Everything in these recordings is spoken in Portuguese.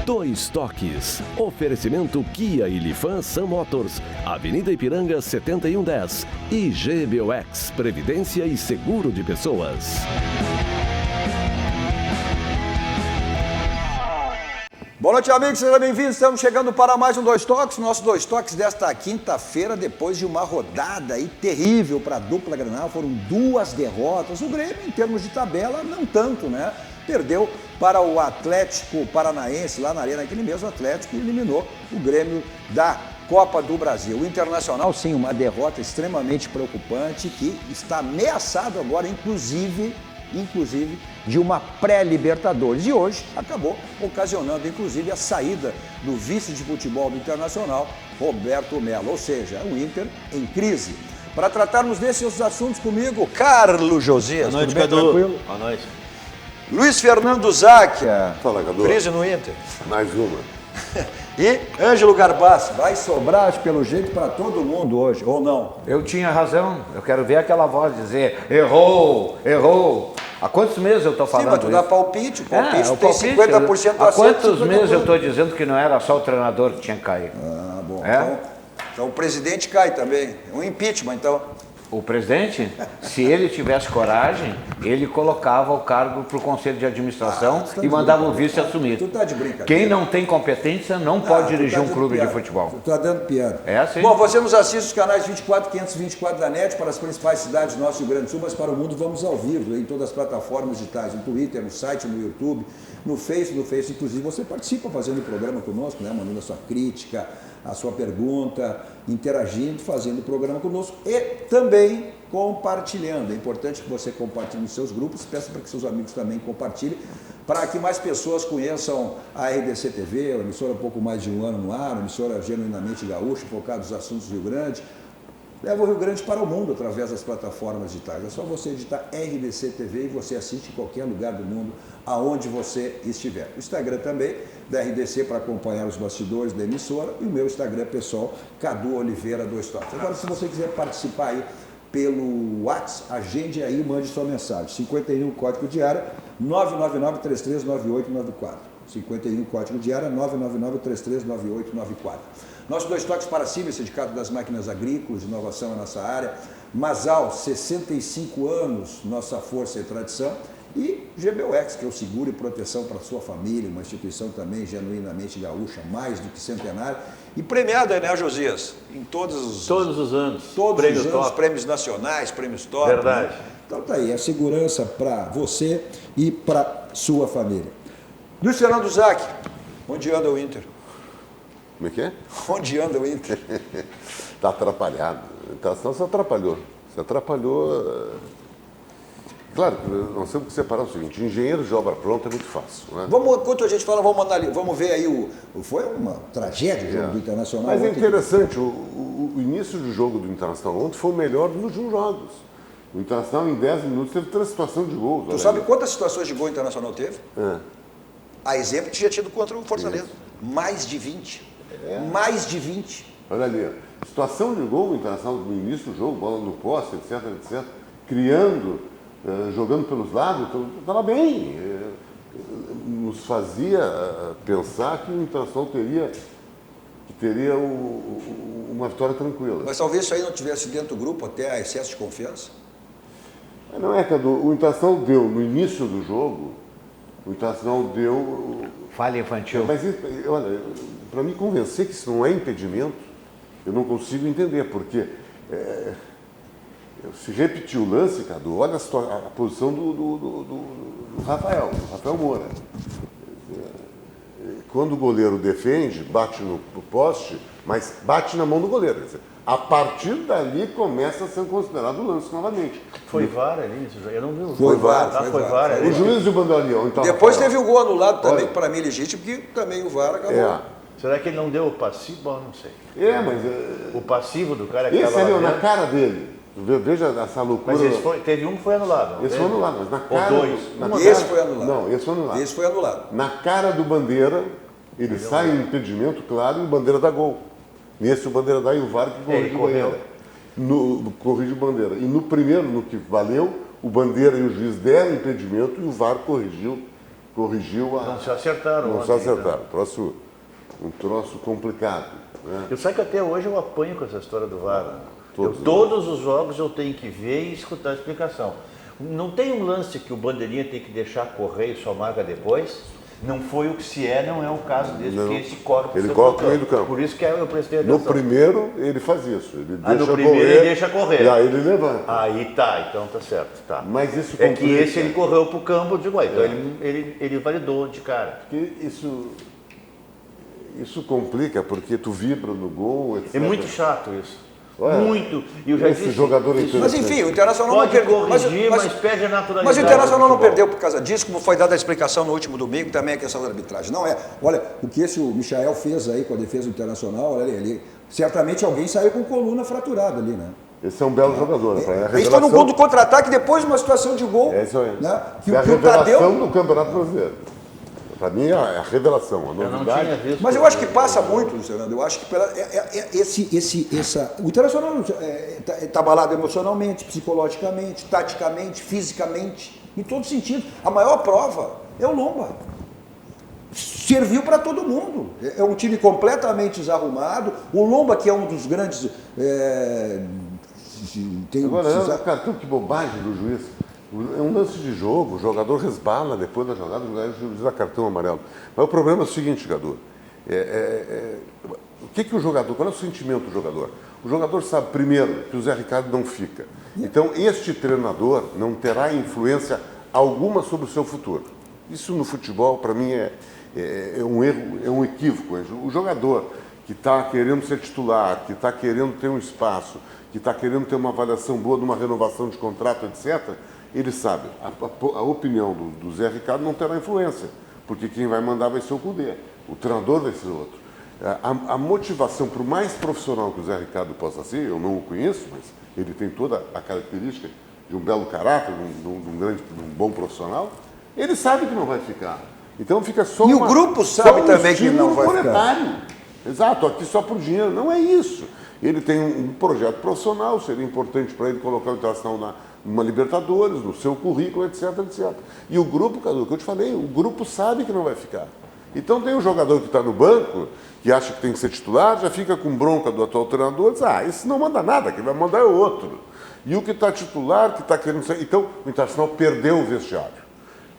Dois Toques. Oferecimento Kia e Lifan Sam Motors. Avenida Ipiranga 7110. E GBOX. Previdência e Seguro de Pessoas. Boa noite, amigos, sejam bem-vindos. Estamos chegando para mais um Dois Toques. Nosso Dois Toques desta quinta-feira, depois de uma rodada aí terrível para a dupla Grenal. Foram 2 derrotas. O Grêmio, em termos de tabela, não tanto, né? Perdeu para o Atlético Paranaense, lá na Arena, aquele mesmo Atlético, e eliminou o Grêmio da Copa do Brasil. O Internacional, sim, uma derrota extremamente preocupante, que está ameaçado agora, inclusive de uma pré-Libertadores. E hoje acabou ocasionando, inclusive, a saída do vice de futebol do Internacional, Roberto Melo. Ou seja, o Inter em crise. Para tratarmos desses assuntos comigo, Carlos Josias. Boa noite, tudo bem, Cadu. tranquilo? Boa noite. Luiz Fernando Záquia. Fala, Cadu. Crise no Inter. Mais uma. E Ângelo Garbassi. Vai sobrar, pelo jeito, para todo mundo hoje, ou não? Eu tinha razão. Eu quero ver aquela voz dizer errou, errou. Há quantos meses eu estou falando Sim, mas tu dá isso? palpite. O palpite o tem 50% acerto. Há quantos 50% meses eu estou dizendo que não era só o treinador que tinha que cair? Ah, bom. É? Então o presidente cai também. Um impeachment, então. O presidente, se ele tivesse coragem, ele colocava o cargo para o conselho de administração e mandava o vice assumir. Tu tá de brincadeira. Quem não tem competência não pode dirigir um dando clube piada. de futebol. Tu tá dando piada. É assim. Bom, você nos assiste os canais 24, 524 da NET para as principais cidades do nosso Rio Grande do Sul, mas para o mundo vamos ao vivo, em todas as plataformas digitais, no Twitter, no site, no YouTube, no Face, inclusive você participa fazendo o programa conosco, né? Mandando a sua crítica, a sua pergunta, interagindo, fazendo o programa conosco e também compartilhando. É importante que você compartilhe nos seus grupos, peça para que seus amigos também compartilhem, para que mais pessoas conheçam a RDC TV, a emissora há um pouco mais de um ano no ar, uma emissora genuinamente gaúcha, focada nos assuntos do Rio Grande. Leva o Rio Grande para o mundo através das plataformas digitais. É só você digitar RDC TV e você assiste em qualquer lugar do mundo, aonde você estiver. O Instagram também, da RDC, para acompanhar os bastidores da emissora, e o meu Instagram pessoal, Cadu Oliveira 2 Toques. Agora, se você quiser participar aí pelo WhatsApp, agende aí e mande sua mensagem. 51 código de área 999-339894. 51 código de área 999-339894. Nosso Dois Toques para cima, Sindicato das Máquinas Agrícolas, inovação na nossa área. Masal, 65 anos, nossa força e tradição. E GBOX, que é o seguro e proteção para a sua família, uma instituição também genuinamente gaúcha, mais do que centenária. E premiada, né, Josias? Em todos os anos. Todos Prêmio os anos, top. prêmios nacionais, prêmios top. Verdade. Né? Então tá aí, a segurança para você e para sua família. Luiz Fernando Zac, onde anda o Inter? Como é que é? Onde anda o Inter? Está atrapalhado. Então, senão se atrapalhou. Se atrapalhou. Claro, nós temos que separar o seguinte: engenheiro de obra pronta é muito fácil. Né? Enquanto a gente fala, vamos ver aí foi uma tragédia o jogo do Internacional. Mas é ontem. interessante, o início do jogo do Internacional ontem foi o melhor dos últimos jogos. O Internacional, em 10 minutos, teve 3 situações de gols. Tu sabe quantas situações de gol o Internacional teve? É. A exemplo que tinha tido contra o Fortaleza. Mais de 20. Mais de 20. Olha ali, ó. Situação de gol do Internacional no início do jogo, bola no poste, etc, etc. Criando, jogando pelos lados, estava bem. Nos fazia pensar que o Internacional teria uma vitória tranquila. Mas talvez isso aí não tivesse dentro do grupo até a excesso de confiança. Mas não é, Cadu. O Internacional deu, no início do jogo, o Internacional deu... Falha infantil. Mas, olha, para me convencer que isso não é impedimento, eu não consigo entender, porque se repetir o lance, Cadu, olha a posição do Rafael Moura. Quando o goleiro defende, bate no poste, mas bate na mão do goleiro. Quer dizer, a partir dali começa a ser considerado o lance novamente. Foi VAR ali, eu não vi o Foi VAR, foi VAR ali. O juiz de Bandeirinha, então. Depois teve o gol anulado também, para mim legítimo, porque também o VAR acabou. Será que ele não deu o passivo? Bom, não sei. Mas... O passivo do cara que esse estava ali, lá na dentro. cara dele. Veja essa loucura. Mas teve um que foi anulado. Esse foi anulado, mas na cara... dois. Esse foi anulado. Não, esse foi anulado. Esse foi anulado. Na cara do Bandeira, ele sai em impedimento, claro, e o Bandeira dá gol. Nesse o Bandeira dá e o VAR que corrige o Bandeira. Corrige o Bandeira. E no primeiro, no que valeu, o Bandeira e o juiz deram impedimento e o VAR corrigiu corrigiu a... Não se acertaram Não se ontem, acertaram. Um troço complicado. Né? Eu sei que até hoje eu apanho com essa história do VAR. Todos Os jogos eu tenho que ver e escutar a explicação. Não tem um lance que o bandeirinha tem que deixar correr e só marca depois? Não foi o que se é, não é o caso desse, Não. porque esse corta Ele corta no meio do campo. Por isso que eu prestei atenção. No primeiro, ele faz isso. Ele deixa no primeiro correr, ele deixa correr. E aí ele levanta. Aí tá, então tá certo. Tá. Mas isso é complica. que esse ele correu pro campo, digo, então ele validou de cara. Porque isso complica, porque tu vibra no gol, etc. É muito chato isso. Ué, muito. E eu já esse disse, jogador isso- Mas enfim, o Internacional Pode não perdeu. corrigir, mas perde a naturalidade. Mas o Internacional não do futebol. perdeu por causa disso, como foi dada a explicação no último domingo, também a questão da arbitragem. Não é. Olha, o que esse o Michael fez aí com a defesa do Internacional, olha ali, certamente alguém saiu com coluna fraturada ali, né? Esse é um belo jogador. Isso foi no gol do contra-ataque, depois de uma situação de gol. É isso aí. Né? É a revelação do Campeonato Brasileiro. Para mim é a revelação, a Eu não novidade. tinha visto. Mas eu acho que passa muito, Luciano. Eu acho que o Internacional está abalado emocionalmente, psicologicamente, taticamente, fisicamente, em todo sentido. A maior prova é o Lomba. Serviu para todo mundo. É um time completamente desarrumado. O Lomba, que é um dos grandes. Agora, cartão, que bobagem do juiz. É um lance de jogo, o jogador resbala depois da jogada, o juiz dá cartão amarelo. Mas o problema é o seguinte, jogador. O que o jogador, qual é o sentimento do jogador? O jogador sabe, primeiro, que o Zé Ricardo não fica. Então, este treinador não terá influência alguma sobre o seu futuro. Isso no futebol, para mim, é um erro, é um equívoco. O jogador que está querendo ser titular, que está querendo ter um espaço, que está querendo ter uma avaliação boa de uma renovação de contrato, etc., ele sabe, a opinião do Zé Ricardo não terá influência, porque quem vai mandar vai ser o Cudê, o treinador vai ser outro. A motivação, por mais profissional que o Zé Ricardo possa ser, eu não o conheço, mas ele tem toda a característica de um belo caráter, de um bom profissional, ele sabe que não vai ficar. Então fica só E o grupo sabe também que não vai ficar. Exato, aqui só por dinheiro, não é isso. Ele tem um projeto profissional, seria importante para ele colocar o Internacional numa Libertadores, no seu currículo, etc, etc. E o grupo, Cadu, que eu te falei, o grupo sabe que não vai ficar. Então tem um jogador que está no banco, que acha que tem que ser titular, já fica com bronca do atual treinador, diz, esse não manda nada, quem vai mandar é o outro. E o que está titular, que está querendo sair. Então, o Internacional perdeu o vestiário.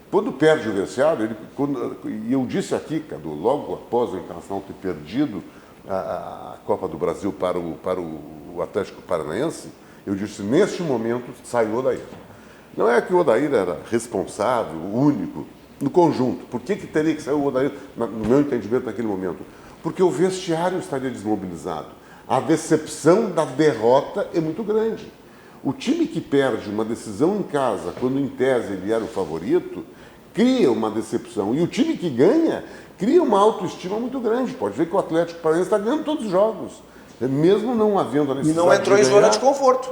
Quando perde o vestiário, e eu disse aqui, Cadu, logo após o Internacional ter perdido a Copa do Brasil para o Atlético Paranaense, eu disse, neste momento, sai o Odair. Não é que o Odair era responsável, único, no conjunto. Por que teria que sair o Odair, no meu entendimento, naquele momento? Porque o vestiário estaria desmobilizado. A decepção da derrota é muito grande. O time que perde uma decisão em casa, quando em tese ele era o favorito, cria uma decepção. E o time que ganha, cria uma autoestima muito grande. Pode ver que o Atlético Paranaense está ganhando todos os jogos. Mesmo não havendo a necessidade. E não entrou em zona de conforto.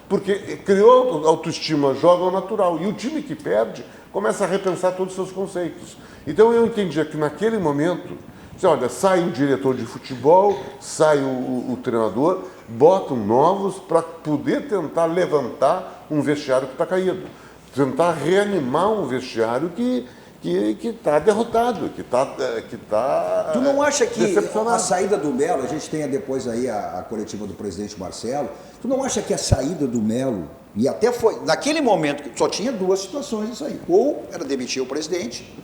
Porque criou autoestima, joga ao natural. E o time que perde começa a repensar todos os seus conceitos. Então eu entendia que naquele momento, olha, sai o diretor de futebol, sai o treinador, botam novos para poder tentar levantar um vestiário que está caído. Tentar reanimar um vestiário que está derrotado, que está Tu não acha que decepcionado. a saída do Melo, a gente tem depois aí a coletiva do presidente Marcelo, tu não acha que a saída do Melo, e até foi, naquele momento, só tinha duas situações isso aí, ou era demitir o presidente,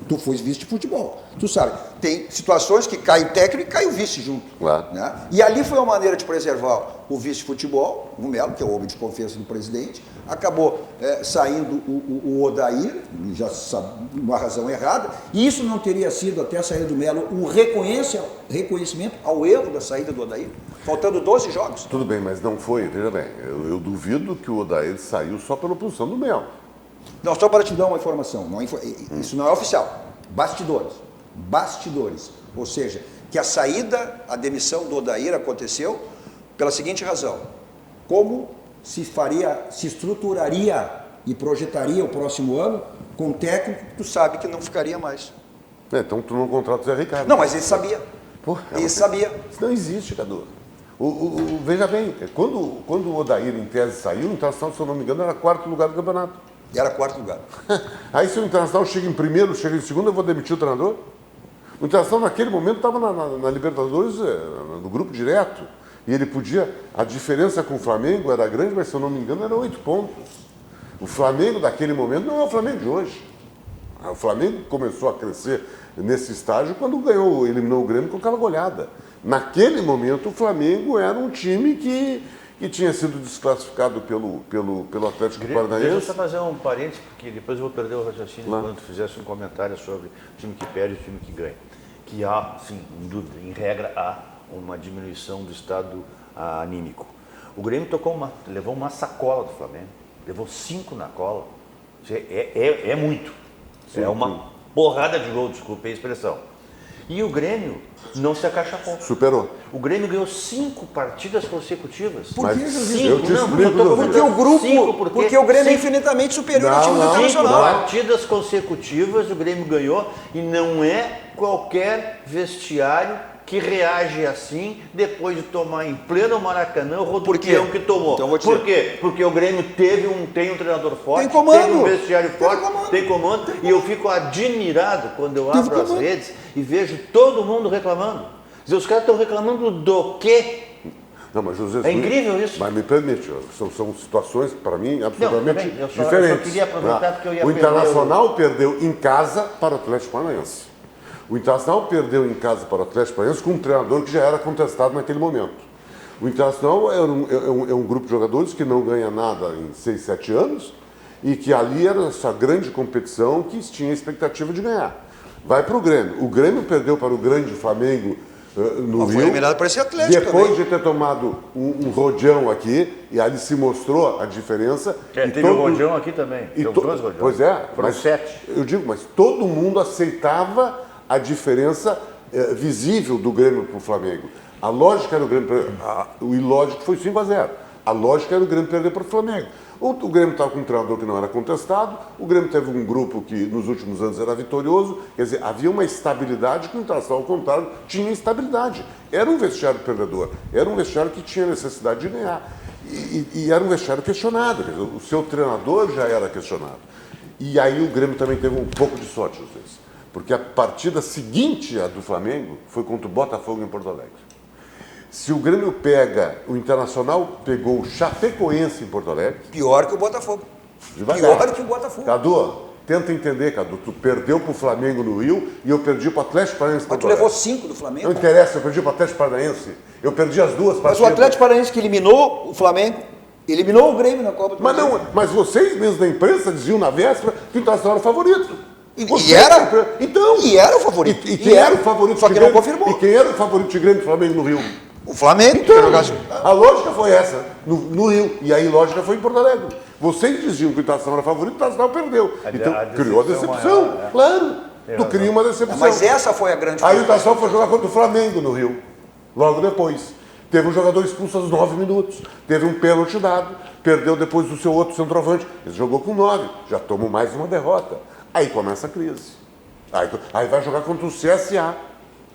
tu foi vice de futebol, tu sabe, tem situações que cai o técnico e cai o vice junto. Claro. Né? E ali foi uma maneira de preservar o vice de futebol, o Melo, que é o homem de confiança do presidente, acabou saindo o Odair, já sabe, uma razão errada, e isso não teria sido, até a saída do Melo, um reconhecimento ao erro da saída do Odair, faltando 12 jogos. Tudo bem, mas não foi, veja bem, eu duvido que o Odair saiu só pela posição do Melo. Não, só para te dar uma informação, isso não é oficial, bastidores, ou seja, que a demissão do Odair aconteceu pela seguinte razão, como se estruturaria e projetaria o próximo ano com um técnico que tu sabe que não ficaria mais. Então tu não contrata o Zé Ricardo. Não, mas ele sabia. Sabia. Isso não existe, Cadu. Veja bem, quando o Odair em tese saiu, o Internacional, se eu não me engano, era quarto lugar do campeonato. E era quarto lugar. Aí se o Internacional chega em primeiro, chega em segundo, eu vou demitir o treinador? O Internacional naquele momento estava na Libertadores, no grupo direto. E ele podia, a diferença com o Flamengo era grande, mas se eu não me engano era 8 pontos. O Flamengo daquele momento não é o Flamengo de hoje. O Flamengo começou a crescer nesse estágio quando eliminou o Grêmio com aquela goleada. Naquele momento o Flamengo era um time que tinha sido desclassificado pelo Atlético Paranaense. Deixa eu só fazer um parênteses, porque depois eu vou perder o raciocínio quando tu fizesse um comentário sobre o time que perde e o time que ganha. Que há, sim, em dúvida, em regra, há uma diminuição do estado anímico. O Grêmio levou uma sacola do Flamengo, levou 5 na cola. É muito. Sim, é uma porrada de gol, desculpe a expressão. E o Grêmio não se acachapou. Superou. O Grêmio ganhou 5 partidas consecutivas. Por que, Jesus? Eu te explico, Porque o grupo, porque o Grêmio é infinitamente superior ao time do Internacional. 5 partidas consecutivas o Grêmio ganhou e não é qualquer vestiário que reage assim depois de tomar em pleno Maracanã o rodopião que tomou. Então, por quê? Porque o Grêmio tem um treinador forte, tem comando, tem um vestiário forte, tem comando. E eu fico admirado quando eu abro as redes e vejo todo mundo reclamando. Dizer, os caras estão reclamando do quê? Não, mas José, é incrível isso. Mas me permite, são situações, para mim, absolutamente eu só diferentes. queria aproveitar porque eu ia o Internacional perdeu em casa para o Atlético Paranaense. O Internacional perdeu em casa para o Atlético Paranaense com um treinador que já era contestado naquele momento. O Internacional é um grupo de jogadores que não ganha nada em 6, 7 anos e que ali era essa grande competição que tinha a expectativa de ganhar. Vai para o Grêmio. O Grêmio perdeu para o grande Flamengo no Rio. Foi eliminado para esse Atlético depois também. de ter tomado um rodeão aqui, e ali se mostrou a diferença. Teve um rodeão aqui também. Tem 2 rodeões. Pois é. Foram 7. Eu digo, mas todo mundo aceitava a diferença visível do Grêmio para o Flamengo. A lógica era o Grêmio... O ilógico foi 5-0. A lógica era o Grêmio perder para o Flamengo. O Grêmio estava com um treinador que não era contestado, o Grêmio teve um grupo que nos últimos anos era vitorioso, quer dizer, havia uma estabilidade que o Internacional, ao contrário, tinha instabilidade. Era um vestiário perdedor, era um vestiário que tinha necessidade de ganhar. E era um vestiário questionado, quer dizer, o seu treinador já era questionado. E aí o Grêmio também teve um pouco de sorte, às vezes, porque a partida seguinte à do Flamengo foi contra o Botafogo em Porto Alegre. Se o Grêmio o Internacional pegou o Chapecoense em Porto Alegre... Pior que o Botafogo. Devagar. Pior que o Botafogo. Cadu, tenta entender, Cadu. Tu perdeu pro Flamengo no Rio e eu perdi pro Atlético Paranaense em Mas Porto tu Alegre. levou 5 do Flamengo. Não interessa, eu perdi pro Atlético Paranaense. Eu perdi as duas partidas. Mas o Atlético Paranaense que eliminou o Flamengo, eliminou o Grêmio na Copa do Brasil. Mas vocês mesmos da imprensa diziam na véspera que o Internacional era o favorito. E era? Então, e era o favorito. E quem era o favorito? Só que não confirmou. E quem era o favorito de Grêmio e Flamengo no Rio? O Flamengo. Então, a lógica foi essa, no Rio. E aí a lógica foi em Porto Alegre. Vocês diziam que o Internacional era favorito, o Internacional perdeu. Então, criou a decepção. Maior, claro. Tu cria uma decepção. Mas essa foi a grande Aí o Internacional foi jogar contra o Flamengo no Rio. Logo depois. Teve um jogador expulso aos 9 minutos. Teve um pênalti dado. Perdeu depois do seu outro centroavante. Ele jogou com 9. Já tomou mais uma derrota. Aí começa a crise. Aí vai jogar contra o CSA.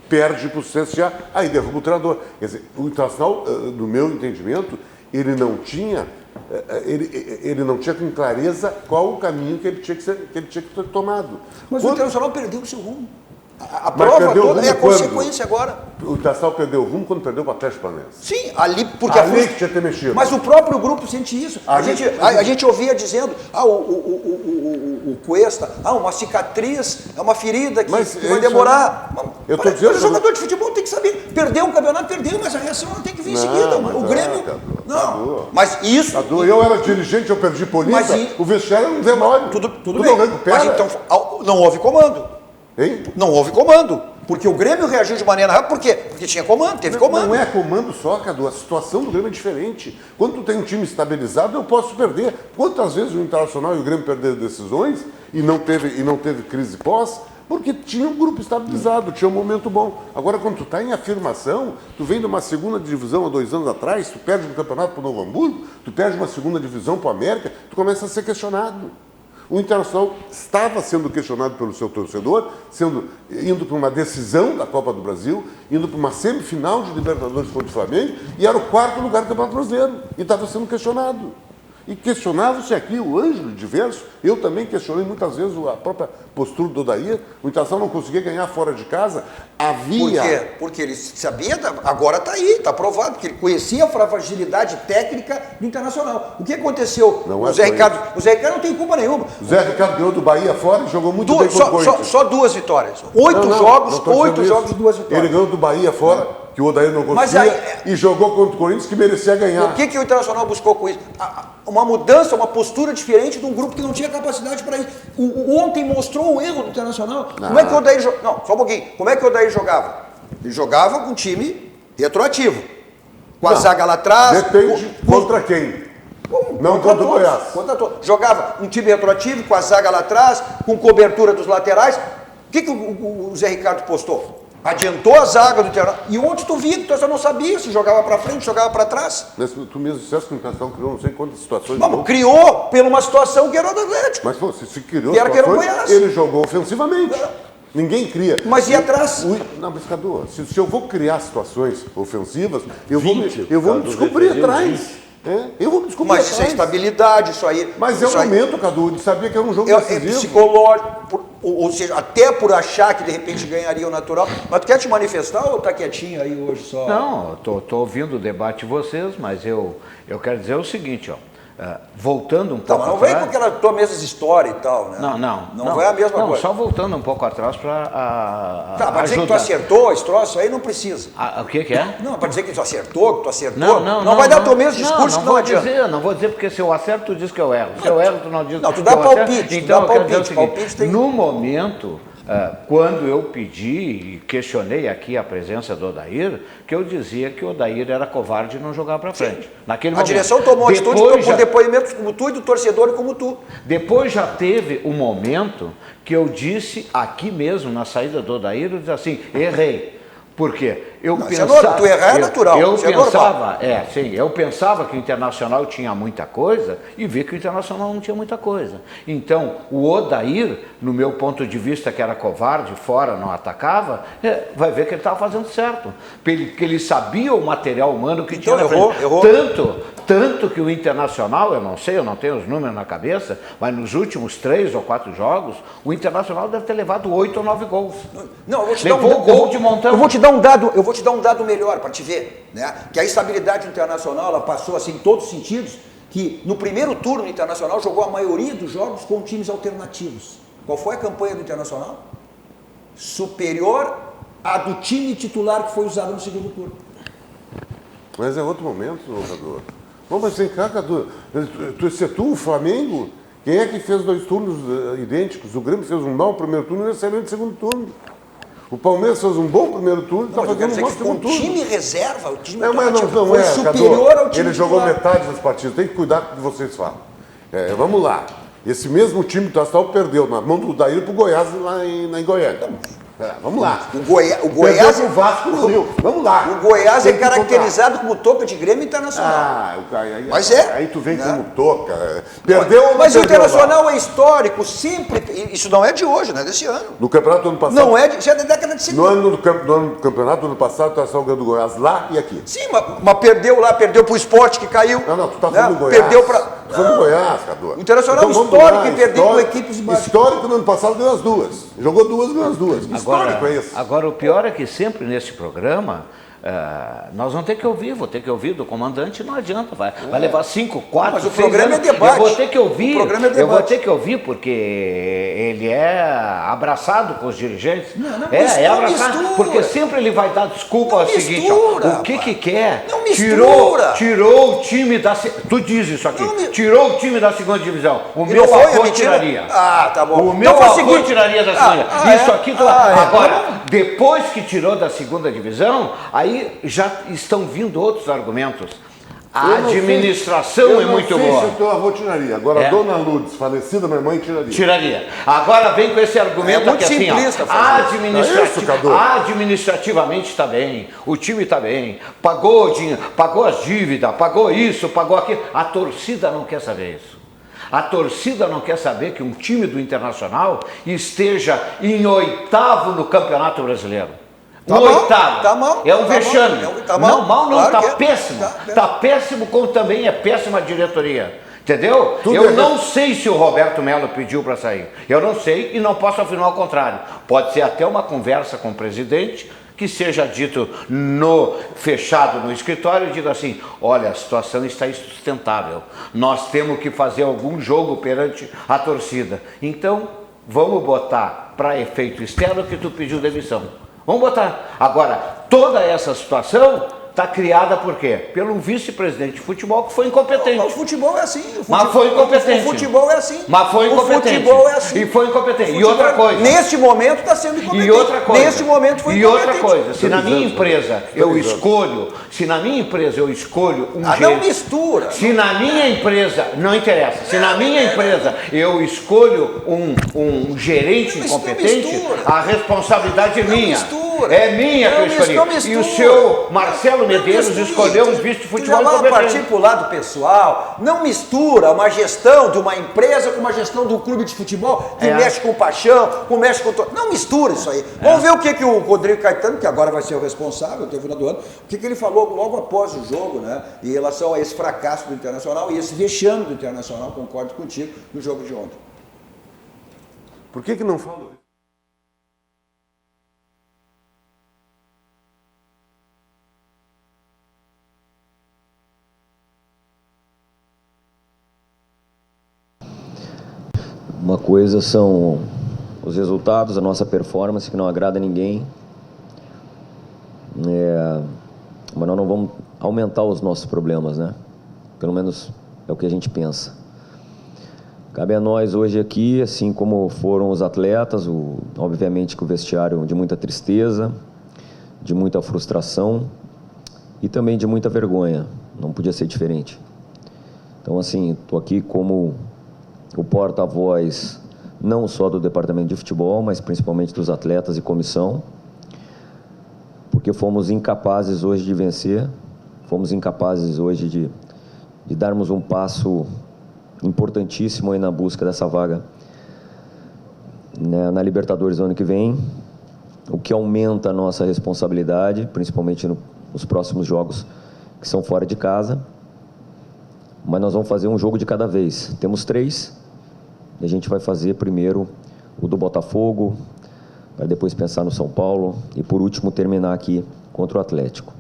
Perde para o CSA, aí derruba o treinador. Quer dizer, o Internacional, no meu entendimento, ele não tinha com clareza qual o caminho que ele tinha que ter tomado. Mas o Internacional perdeu o seu rumo. A Mas prova toda é a quando? consequência agora. O Internacional perdeu o rumo quando perdeu para o Atlético Paranaense. Sim, ali porque Ali que tinha que ter mexido. Mas o próprio grupo sente isso. A gente ouvia dizendo, o Cuesta, uma cicatriz, é uma ferida que vai demorar. Eu tô dizendo, mas o jogador de futebol tem que saber. Perdeu um campeonato, perdeu, mas a reação não tem que vir em seguida. O Grêmio. Não. Mas isso. Cadu, eu era dirigente, eu perdi Polícia, o vestiário era um velório. Tudo bem. Mas então não houve comando. Hein? Não houve comando. Porque o Grêmio reagiu de maneira rápida. Por quê? Porque tinha comando, teve comando. Não é comando só, Cadu. A situação do Grêmio é diferente. Quando tu tem um time estabilizado, eu posso perder. Quantas vezes o Internacional e o Grêmio perderam decisões e não teve crise pós? Porque tinha um grupo estabilizado, tinha um momento bom. Agora, quando tu está em afirmação, tu vem de uma segunda divisão há 2 anos atrás, tu perde um campeonato para o Novo Hamburgo, tu perde uma segunda divisão para o América, tu começa a ser questionado. O Internacional estava sendo questionado pelo seu torcedor, indo para uma decisão da Copa do Brasil, indo para uma semifinal de Libertadores contra o Flamengo, e era o 4º lugar do Campeonato Brasileiro, e estava sendo questionado. E questionava-se aqui o Ângelo diverso. Eu também questionei muitas vezes a própria postura do Odair. O Internacional não conseguia ganhar fora de casa. Havia... Por quê? Porque ele sabia, agora está aí, está provado, porque ele conhecia a fragilidade técnica do Internacional. O que aconteceu? O Zé Ricardo não tem culpa nenhuma. O Zé Ricardo ganhou do Bahia fora e jogou muito bem contra o Corinthians. Só 2 vitórias. 8 jogos e 2 vitórias. Ele ganhou do Bahia fora, que o Odair não conseguia, e jogou contra o Corinthians, que merecia ganhar. O que o Internacional buscou com isso? Uma mudança, uma postura diferente de um grupo que não tinha capacidade para isso. Ontem mostrou o erro do Internacional. Como é que o Odair jogava? Não, só um pouquinho. Como é que o Odair jogava? Ele jogava com um time retroativo. Com a zaga lá atrás. Depende contra quem? Não contra o Goiás. Jogava um time retroativo, com a zaga lá atrás, com cobertura dos laterais. O que o Zé Ricardo postou? Adiantou a zaga do Internacional. E ontem tu via que tu só não sabia se jogava para frente, jogava para trás. Mas tu mesmo disseste que o Internacional criou não sei quantas situações. Vamos, criou pela uma situação que era o do Atlético. Mas pô, se criou que era o Goiás. Ele jogou ofensivamente. Ninguém cria. Mas e atrás? Não, mas Cadu, se eu vou criar situações ofensivas, eu vou me descobrir atrás. Eu vou me descobrir Mas atrás. isso é estabilidade, isso aí. Mas é o momento, Cadu, de sabia que era um jogo é decisivo. psicológico, ou seja, até por achar que de repente ganharia o natural. Mas tu quer te manifestar ou tá quietinho aí hoje só? Não, tô ouvindo o debate de vocês, mas eu quero dizer o seguinte, ó. Voltando um pouco Mas não atrás... vem com aquela tua mesma história e tal, né? Não é a mesma coisa. Só voltando um pouco atrás para Tá, para dizer que tu acertou esse troço aí não precisa. O que é? Não, para dizer que tu acertou, Não vai dar teu mesmo discurso que não adianta. Não vou dizer, porque se eu acerto, tu diz que eu erro. Se eu erro, tu não diz que eu erro. Não, tu dá palpite. Então, tu dá palpite. No momento... quando eu pedi e questionei aqui a presença do Odair, que eu dizia que o Odair era covarde e não jogava para frente. Naquele momento. A direção tomou atitude por depoimentos como tu e do torcedor como tu. Depois já teve um momento que eu disse aqui mesmo, na saída do Odair, eu disse assim, errei. Por quê? Eu pensava, tu errar é natural. Eu pensava que o Internacional tinha muita coisa e vi que o Internacional não tinha muita coisa. Então, o Odair, no meu ponto de vista, que era covarde, fora, não atacava, vai ver que ele estava fazendo certo. Porque ele sabia o material humano que tinha na frente. Errou. Tanto que o Internacional, eu não tenho os números na cabeça, mas nos últimos 3 ou 4 jogos, o Internacional deve ter levado 8 ou 9 gols. Não, eu vou te Levou dar gol de montão. Eu vou te dar um dado melhor para te ver, né? Que a estabilidade internacional ela passou assim em todos os sentidos, que no primeiro turno o Internacional jogou a maioria dos jogos com times alternativos. Qual foi a campanha do Internacional? Superior à do time titular que foi usado no segundo turno. Mas é outro momento, jogador. Mas vem cá, Cadu, tu, o Flamengo, quem é que fez 2 turnos idênticos? O Grêmio fez um mau primeiro turno e excelente segundo turno. O Palmeiras fez um bom primeiro turno e está fazendo um bom segundo turno. O time reserva, o time não é superior ao time. Ele jogou metade das partidas. Tem que cuidar do que vocês falam. Vamos lá. Esse mesmo time do Internacional perdeu na mão do Daír para o Goiás lá em Goiânia. Vamos lá. O Goiás o Vasco no Rio. Vamos lá. O Goiás é caracterizado como toca de Grêmio Internacional. Mas aí tu vem como toca. Perdeu. Mas o Internacional é histórico, sempre. Isso não é de hoje, não é desse ano. No campeonato do ano passado. Não é de. Já é da década de 50. No ano do campeonato do ano passado, o Internacional ganhou do Goiás lá e aqui. Sim, mas perdeu lá, perdeu pro Sport que caiu. Não, tu tá falando do Goiás. Perdeu pra. Tu falando do Goiás, Cadu. O Internacional histórico e perdeu com equipes baixas. Histórico no ano passado ganhou as 2. Jogou 2, ganhou as 2. Histórico é esse. Agora, o pior é que sempre nesse programa, nós vamos ter que ouvir, vou ter que ouvir do comandante, não adianta, vai levar 5, 4, mas 6 o programa anos. É debate. Eu vou ter que ouvir, o programa é debate. Eu vou ter que ouvir, porque ele é abraçado com os dirigentes. É abraçado, mistura. porque sempre ele vai dar desculpa ao seguinte, ó, o que quer? Não mistura. Tirou o time da... Tu diz isso aqui, tirou o time da segunda divisão. O meu avô tiraria. Tá bom. O meu avô tiraria da segunda. Isso aqui... Agora, depois que tirou da segunda divisão, aí já estão vindo outros argumentos. A administração é muito boa. Eu não sei se o teu avô tiraria. Agora, a dona Lourdes, falecida, minha mãe, tiraria. Tiraria. Agora vem com esse argumento aqui assim, administrativamente está bem, o time está bem, pagou dinheiro, pagou as dívidas, pagou isso, pagou aquilo. A torcida não quer saber isso. A torcida não quer saber que um time do Internacional esteja em 8º no Campeonato Brasileiro. Oitavo. Tá mal. É um vexame. Tá mal. Não, mal não, claro tá péssimo. Tá péssimo, como também é péssima a diretoria. Entendeu? Tudo Eu é- não sei se o Roberto Melo pediu para sair. Eu não sei e não posso afirmar o contrário. Pode ser até uma conversa com o presidente que seja dito fechado no escritório e diga assim: olha, a situação está insustentável. Nós temos que fazer algum jogo perante a torcida. Então, vamos botar para efeito externo que tu pediu demissão. Vamos botar. Agora, toda essa situação está criada por quê? Pelo vice-presidente de futebol que foi incompetente. O futebol é assim. Mas foi incompetente. O futebol é assim. Mas foi incompetente. O futebol é assim. E foi incompetente. O E outra futebol, coisa. neste momento está sendo incompetente. E outra coisa. Neste momento foi E incompetente. outra coisa. Se na minha empresa eu escolho, um Não gerente. mistura. Se na minha empresa, não interessa, se na minha empresa eu escolho um gerente Não incompetente, mistura. a responsabilidade é Não minha. mistura. É minha que eu escolhi. Não E mistura. o seu Marcelo Medeiros mistura. escolheu um vice de Tu futebol já vai incompetente. partir para o lado pessoal. Não mistura uma gestão de uma empresa com uma gestão de um clube de futebol que mexe com paixão, que mexe com... Não mistura isso aí. Vamos ver o que o Rodrigo Caetano, que agora vai ser o responsável até o final do ano, o que ele falou logo após o jogo, né, em relação a esse fracasso do Internacional e esse vexame do Internacional, concordo contigo, no jogo de ontem. Por que não fala? Uma coisa são os resultados, a nossa performance, que não agrada a ninguém. Mas nós não vamos aumentar os nossos problemas, né? Pelo menos é o que a gente pensa. Cabe a nós hoje aqui, assim como foram os atletas, obviamente que o vestiário de muita tristeza, de muita frustração e também de muita vergonha. Não podia ser diferente. Então, assim, estou aqui como o porta-voz não só do departamento de futebol, mas principalmente dos atletas e comissão, porque fomos incapazes hoje de vencer, fomos incapazes hoje de darmos um passo importantíssimo aí na busca dessa vaga, né, na Libertadores do ano que vem, o que aumenta a nossa responsabilidade, principalmente nos próximos jogos que são fora de casa. Mas nós vamos fazer um jogo de cada vez. Temos 3, e a gente vai fazer primeiro o do Botafogo, para depois pensar no São Paulo e por último terminar aqui contra o Atlético.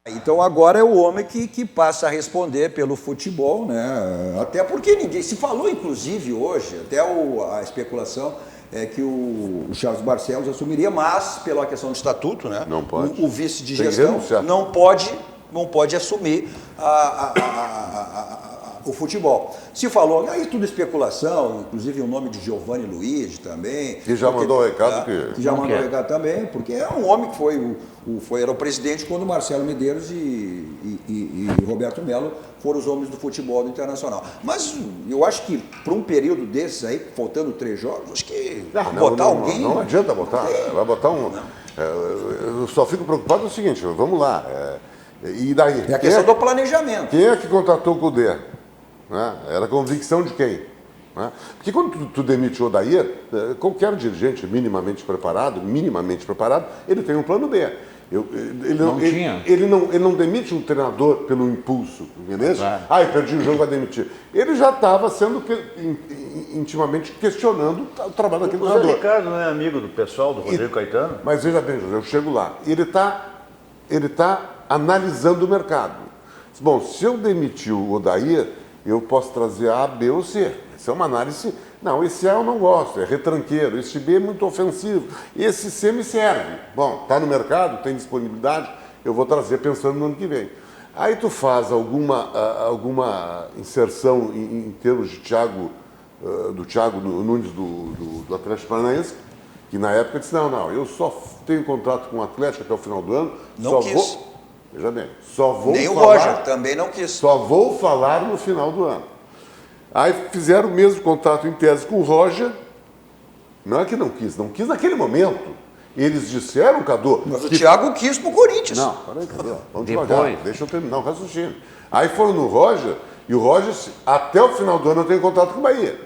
Então agora é o homem que passa a responder pelo futebol, né? Até porque ninguém se falou, inclusive hoje, até a especulação é que o Charles Barcelos assumiria, mas pela questão do estatuto, né? Não pode. O vice de Tem que gestão renunciar. não pode assumir o futebol. Se falou, aí tudo especulação, inclusive o nome de Giovanni Luiz também. Que já mandou o recado que já mandou o recado também, porque é um homem que era o presidente quando Marcelo Medeiros e Roberto Melo foram os homens do futebol do Internacional. Mas eu acho que para um período desses aí, faltando 3 jogos, acho que botar alguém... Não adianta botar, vai botar um... eu só fico preocupado com o seguinte, vamos lá, e daí? É a questão do planejamento. Quem é que contratou o Cudê? Né? Era convicção de quem? Né? Porque quando tu demite o Odair, qualquer dirigente minimamente preparado, ele tem um plano B. Ele não demite um treinador pelo impulso, beleza? Claro. Eu perdi o jogo, vai demitir. Ele já estava sendo intimamente questionando o trabalho daquele O Zé treinador. Ricardo não é amigo do pessoal, do Rodrigo Caetano? Mas veja bem, José, eu chego lá. Ele tá analisando o mercado. Bom, se eu demitir o Odair, eu posso trazer A, B ou C. Isso é uma análise. Não, esse A eu não gosto, é retranqueiro. Esse B é muito ofensivo. Esse C me serve. Bom, está no mercado, tem disponibilidade, eu vou trazer pensando no ano que vem. Aí tu faz alguma inserção em termos de do Thiago Nunes do Atlético Paranaense, que na época disse, não, eu só tenho contrato com o Atlético até o final do ano. Não quis. Veja bem, só vou Nem falar... o Roger também não quis. Só vou falar no final do ano. Aí fizeram o mesmo contrato em tese com o Roger. Não é que não quis naquele momento. Eles disseram, Cadu... Mas o Thiago quis pro Corinthians. Não, peraí, Cadu, vamos Depois. devagar, deixa eu terminar o raciocínio. Aí foram no Roger, e o Roger disse, até o final do ano eu tenho contrato com o Bahia.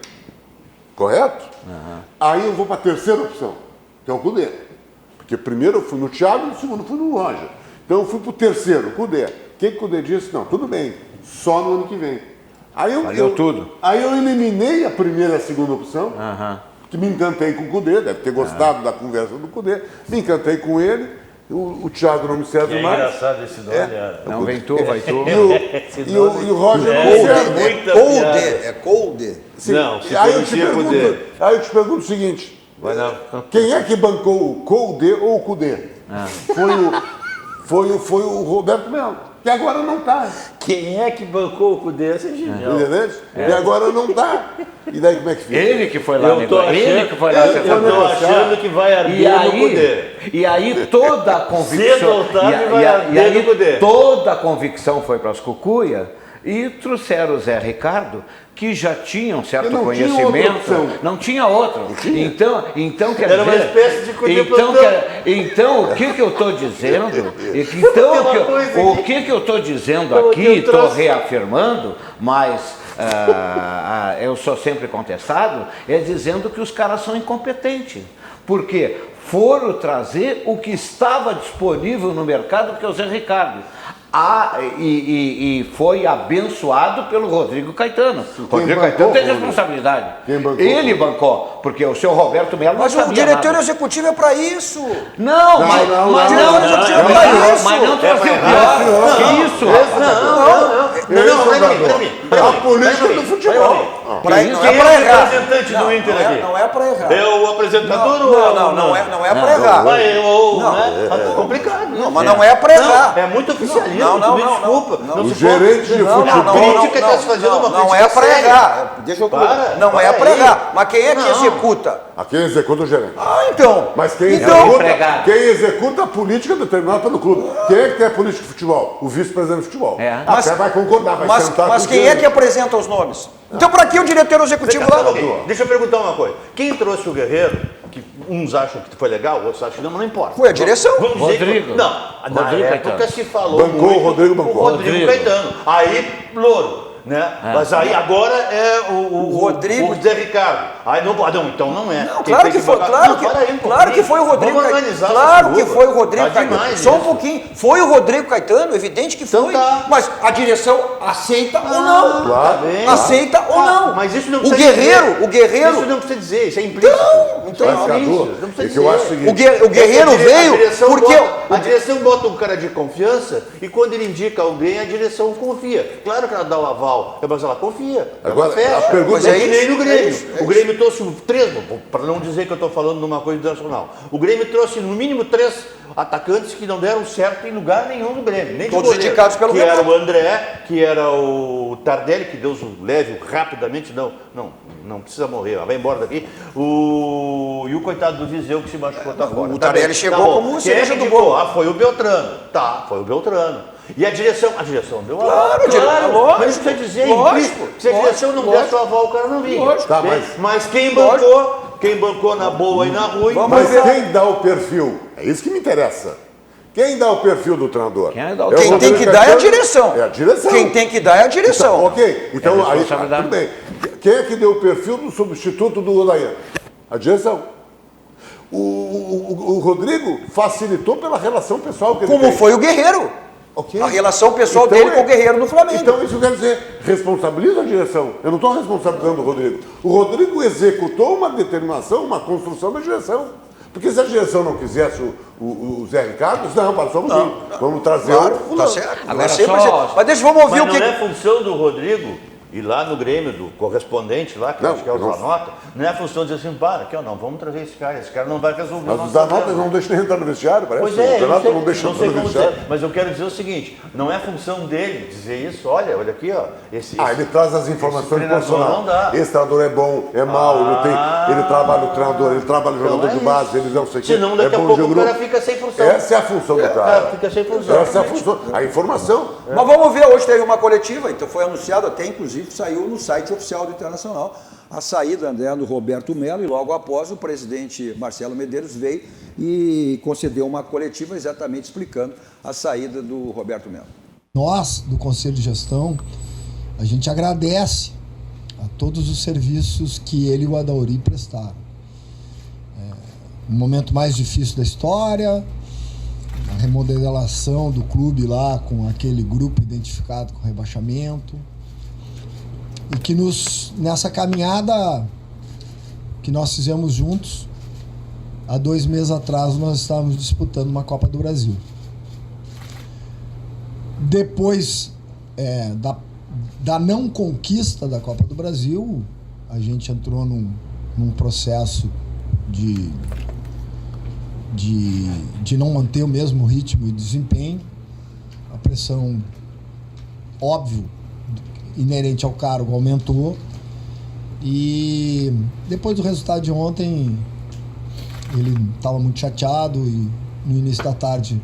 Correto? Uhum. Aí eu vou para a terceira opção, que é o Cudê. Porque primeiro eu fui no Thiago, e segundo eu fui no Roger. Então eu fui para o terceiro, o Cudê. O que o Cudê disse? Não, tudo bem, só no ano que vem. Valeu tudo. Aí eu eliminei a primeira e a segunda opção, que me encantei com o Cudê, deve ter gostado da conversa do Cudê, me encantei com ele, o Thiago não me serve É mais. engraçado esse nome. Não, vem tu, vai tu. E o Roger não me serve. muita Colde, piada. é Colde. Sim. Não, se aí, eu te pronuncia Cudê. aí eu te pergunto o seguinte, quem é que bancou o Colde ou o Cudê? Foi o Roberto Melo, que agora não está. Quem é que bancou o Cudê? Essa é genial. Entendeu? E agora não está. E daí como é que fica? Ele que foi lá Eu tô ele que foi lá achando, eu tô achando que vai arder no Cudê. E aí toda a Cedo convicção ou tarde vai e arder aí no Cudê. toda a convicção foi para as cucuia e trouxeram o Zé Ricardo, que já tinha um certo não tinha conhecimento, outra opção. não tinha outro. Então quer Era uma dizer, espécie de Cudê então, plantão. então o que eu estou dizendo? O que eu estou dizendo Eu aqui, tenho estou troço. reafirmando, mas eu sou sempre contestado, é dizendo que os caras são incompetentes. Porque foram trazer o que estava disponível no mercado, que é o Zé Ricardo. E foi abençoado pelo Rodrigo Caetano. Rodrigo Caetano tem responsabilidade. Quem bancou? Ele bancou, porque o seu Roberto Melo Mas não o sabia diretor nada. executivo é para isso. Não, mas não trazer o pior. Que isso? A política do futebol. Não é Quem é o para errar. representante do Inter aqui? Não é para errar. É o apresentador ou Não é para errar. Vai, ou, Não. né? É complicado. Não, mas não é para errar. É muito oficialismo. Não, me desculpa. não. O gerente de futebol. crítica está se fazendo uma Não crítica é para séria. errar. Deixa eu Não é para aí. errar. Mas quem é que Não. executa? A quem executa o gerente. Então. Mas quem empregado. executa a política determinada pelo clube. Quem é que tem a política de futebol? O vice-presidente de futebol. Mas- Até vai concordar, vai sentar Mas com quem ele. é que apresenta os nomes? Então, para que o diretor executivo lá? Deixa eu perguntar uma coisa. Quem trouxe o Guerreiro, que uns acham que foi legal, outros acham que não importa. Foi a direção. Vamos dizer Rodrigo. Que, não, na Rodrigo época Caetano. se falou Bancou, muito o Rodrigo bancou. o Rodrigo Caetano. Aí, louro. Né? Mas aí agora é o Rodrigo. o Zé Ricardo. Aí não pode, então não é. Não, Quem claro tem que foi, bancar- claro Não, que, para aí um claro pouquinho. que foi o Rodrigo Vamos Caetano. organizar Claro essa que curva. foi o Rodrigo Tá Caetano. demais Só um isso. pouquinho. Foi o Rodrigo Caetano, evidente que foi. Então tá. Mas a direção aceita ou não? Claro. Aceita ou não? Mas isso não o precisa Guerreiro, dizer. o Guerreiro. Isso não precisa dizer, isso é implícito. Então, Isso é implícito, Cadu, não é precisa que eu acho o dizer. seguinte. O Guerreiro A veio direção porque a direção bota um cara de confiança e quando ele indica alguém, a direção confia. Claro que ela dá o aval, mas ela confia. Agora, Ela fecha. a pergunta Mas é é que nem isso, no Grêmio. é isso, é O Grêmio trouxe três, para não dizer que eu estou falando de uma coisa internacional. O Grêmio trouxe no mínimo 3 atacantes que não deram certo em lugar nenhum no Grêmio. Nem de Todos goleiro, indicados pelo que era Renato. o André, que era o Tardelli, que Deus o leve rapidamente, não precisa morrer, vai embora daqui. E o coitado do Viseu que se machucou, tá fora. o Tá Tardelli bem, chegou bom. como Quem cereja é que do indicou? bolo. Foi o Beltrano. Tá, foi o Beltrano. E a direção deu Claro, aval. lógico, Mas precisa dizer, lógico, se a direção não lógico, desse o aval, o cara não vinha. lógico. Tá, mas quem Lógico. bancou na boa e na ruim, Mas quem dá o perfil? É isso que me interessa. Quem dá o perfil do treinador? Quem tem que dar é a direção. É a direção. Quem tem que dar é a direção. Então, ok. Então, aí, responsabilidade. tudo bem. Quem é que deu o perfil do substituto do Odair? A direção. O Rodrigo facilitou pela relação pessoal que ele Como tem. foi o Guerreiro. Ok. A relação pessoal Então dele com o Guerreiro no Flamengo. Então isso quer dizer, responsabiliza a direção. Eu não estou responsabilizando o Rodrigo. O Rodrigo executou uma determinação, uma construção da direção. Porque se a direção não quisesse o Zé Ricardo, não, passou um pouquinho. Vamos trazer Claro, o tá fulano. certo. Agora Sempre só- assim. Mas deixa, vamos ouvir mas o que... não é função do Rodrigo ir lá no Grêmio, do correspondente lá, que eu Não, acho que é o não. Zanota, não é função de dizer assim, aqui, não, vamos trazer esse cara não vai resolver o Mas nosso os Zanotas problema. não deixam ele entrar no vestiário, parece. Pois é, o eu Renato sei, não deixa não entrar sei no como vestiário. dizer, mas eu quero dizer o seguinte, não é função dele dizer isso, olha aqui, ó, Ele traz as informações do treinador profissional. não dá. Esse treinador é bom, é mau, ele trabalha o treinador, ele trabalha o jogador é de base, isso. ele não sei o que. Senão daqui é a bom pouco de o grupo. cara fica sem função. Essa é a função do cara. Fica sem função. Essa é a função. A informação. Mas vamos ver, hoje teve uma coletiva, então foi anunciado até, inclusive, saiu no site oficial do Internacional, a saída do Roberto Melo, e logo após o presidente Marcelo Medeiros veio e concedeu uma coletiva exatamente explicando a saída do Roberto Melo. Nós, do Conselho de Gestão, a gente agradece a todos os serviços que ele e o Adauri prestaram. No momento mais difícil da história, a remodelação do clube lá com aquele grupo identificado com rebaixamento, e que nessa caminhada que nós fizemos juntos, há 2 meses atrás nós estávamos disputando uma Copa do Brasil. Depois da não conquista da Copa do Brasil, a gente entrou num processo de não manter o mesmo ritmo e desempenho. A pressão, óbvio, inerente ao cargo aumentou. E depois do resultado de ontem, ele estava muito chateado e no início da tarde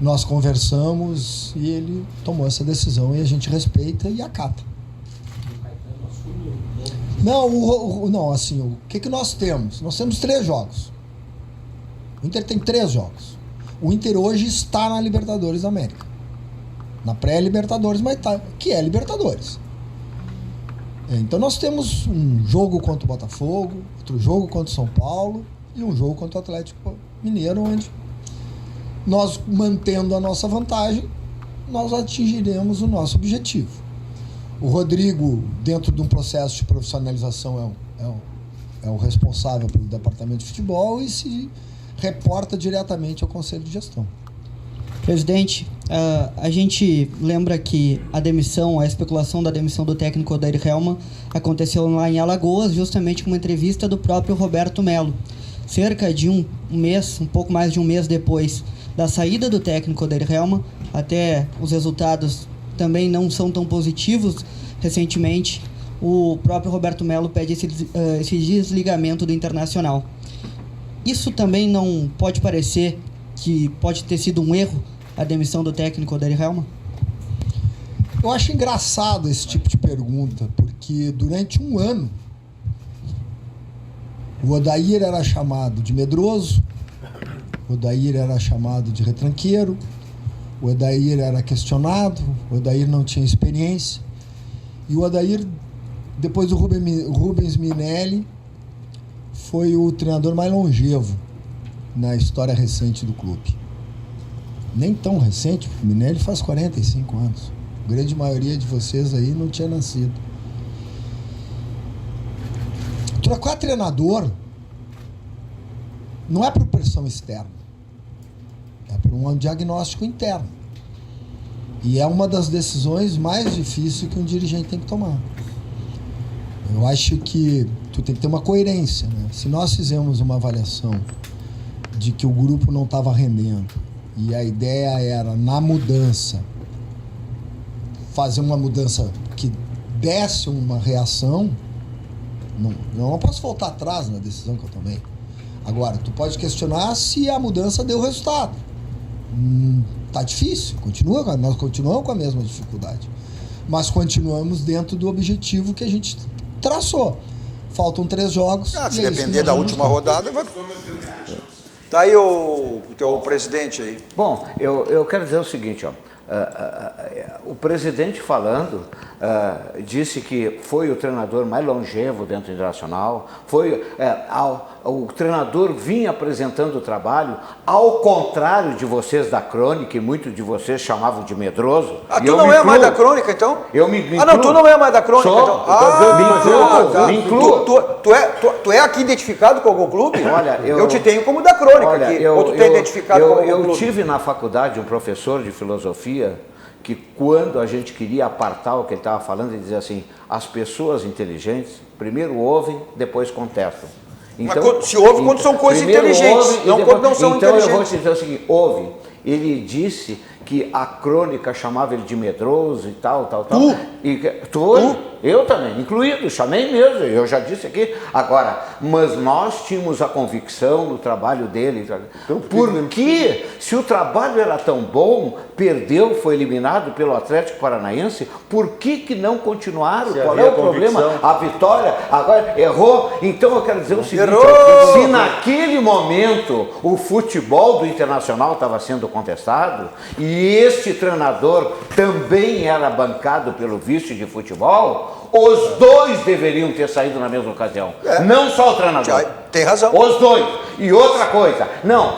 nós conversamos e ele tomou essa decisão e a gente respeita e acata. Não, assim, o que nós temos? Nós temos 3 jogos. O Inter tem 3 jogos. O Inter hoje está na Libertadores da América. Na pré-Libertadores, mas tá, que é Libertadores. Então nós temos um jogo contra o Botafogo, outro jogo contra o São Paulo e um jogo contra o Atlético Mineiro, onde nós, mantendo a nossa vantagem, nós atingiremos o nosso objetivo. O Rodrigo, dentro de um processo de profissionalização, é o responsável pelo departamento de futebol e se reporta diretamente ao Conselho de Gestão. Presidente, a gente lembra que a especulação da demissão do técnico Odair Helman aconteceu lá em Alagoas, justamente com uma entrevista do próprio Roberto Melo. Cerca de um mês, um pouco mais de um mês depois da saída do técnico Odair Helman, até os resultados também não são tão positivos. Recentemente, o próprio Roberto Melo pede esse desligamento do Internacional. Isso também não pode parecer que pode ter sido um erro a demissão do técnico Odair Helman? Eu acho engraçado esse tipo de pergunta, porque durante um ano o Odair era chamado de medroso, o Odair era chamado de retranqueiro, o Odair era questionado, o Odair não tinha experiência. E o Odair, depois do Rubens Minelli, foi o treinador mais longevo na história recente do clube. Nem tão recente, porque o Minelli faz 45 anos. A grande maioria de vocês aí não tinha nascido. Trocar treinador não é por pressão externa, é por um diagnóstico interno. E é uma das decisões mais difíceis que um dirigente tem que tomar. Eu acho que tu tem que ter uma coerência, né? Se nós fizemos uma avaliação de que o grupo não estava rendendo e a ideia era, na mudança, fazer uma mudança que desse uma reação, eu não posso voltar atrás na decisão que eu tomei. Agora, tu pode questionar se a mudança deu resultado. Tá difícil, nós continuamos com a mesma dificuldade, mas continuamos dentro do objetivo que a gente traçou. Faltam 3 jogos. Se depender da última rodada, vai... Tá aí o teu presidente aí. Bom, eu quero dizer o seguinte, ó. O presidente falando disse que foi o treinador mais longevo dentro do Internacional, o treinador vinha apresentando o trabalho, ao contrário de vocês da Crônica, e muitos de vocês chamavam de medroso. Tu não é mais da Crônica, então? Eu me incluo. Não, tu não é mais da Crônica, então? Me incluo. Tu é aqui identificado com algum clube? Olha, eu te tenho como da Crônica aqui. Ou tu tem identificado com algum clube? Eu tive na faculdade um professor de filosofia que, quando a gente queria apartar o que ele estava falando, ele dizia assim: as pessoas inteligentes primeiro ouvem, depois contestam. Então, mas se ouve quando são coisas inteligentes, não quando não são inteligentes. Então eu vou te dizer o seguinte: ouve. Ele disse que a Crônica chamava ele de medroso e tal. Tu? Eu também, incluído, chamei mesmo, eu já disse aqui. Agora, mas nós tínhamos a convicção no trabalho dele. Então, porque se o trabalho era tão bom, perdeu, foi eliminado pelo Atlético Paranaense, por que não continuaram? Qual é o problema? A vitória, agora errou. Então eu quero dizer o seguinte: se naquele momento o futebol do Internacional estava sendo contestado e este treinador também era bancado pelo vice de futebol, os dois deveriam ter saído na mesma ocasião. Não só o treinador. Tem razão. Os dois. E outra coisa,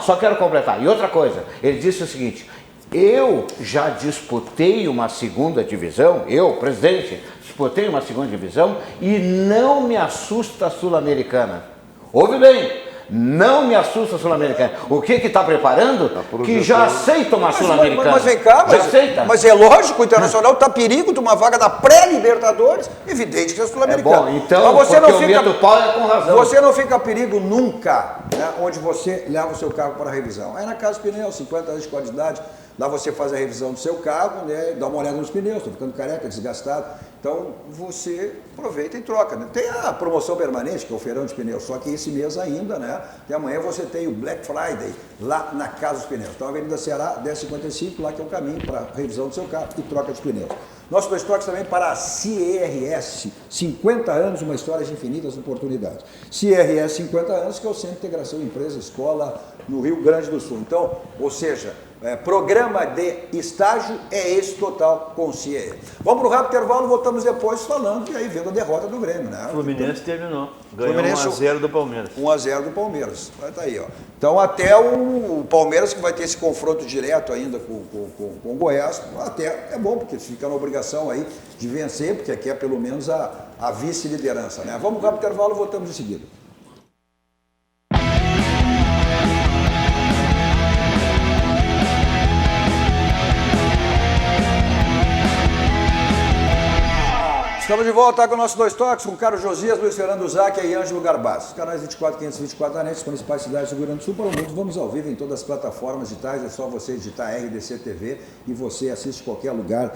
só quero completar. E outra coisa, ele disse o seguinte: Eu já disputei uma segunda divisão, eu, presidente, disputei uma segunda divisão e não me assusta a Sul-Americana. Ouve bem, não me assusta a Sul-Americana. O que está preparando? Que já aceita uma Sul-Americana. Mas vem cá, já aceita? Mas é lógico, o Internacional está a perigo de uma vaga da pré-Libertadores, evidente que é Sul-Americana. É bom, então, mas você porque não o fica, medo do pau é com razão. Você não fica a perigo nunca, né, onde você leva o seu carro para a revisão. Aí na Casa Pneus, 50 anos de qualidade, lá você faz a revisão do seu carro, né, dá uma olhada nos pneus, estou ficando careca, desgastado. Então você aproveita e troca, né? Tem a promoção permanente, que é o feirão de pneus, só que esse mês ainda, né? E amanhã você tem o Black Friday lá na Casa dos Pneus. Então, Avenida Ceará, 1055, lá que é o caminho para a revisão do seu carro e troca de pneus. Nossos dois toques também para a CRS, 50 anos, uma história de infinitas oportunidades. CRS 50 anos, que é o Centro de Integração Empresa-Escola no Rio Grande do Sul. Então, ou seja, programa de estágio é esse total com o CIE. Vamos para o rápido intervalo, voltamos depois falando e aí vendo a derrota do Grêmio, né? O Fluminense terminou, ganhou 1-0 do Palmeiras. 1-0 do Palmeiras, vai estar aí, ó. Então até o Palmeiras, que vai ter esse confronto direto ainda com o Goiás, até é bom, porque fica na obrigação aí de vencer, porque aqui é pelo menos a vice-liderança, né? Vamos para o rápido intervalo, voltamos em seguida. Estamos de volta com o nosso Dois Toques, com Carlos Josias, Luiz Fernando Zac e Ângelo Garbaz. Canais 24, 524 da NET, as principais cidades do Rio Grande do Sul para o mundo. Vamos ao vivo em todas as plataformas digitais, é só você digitar RDC TV e você assiste qualquer lugar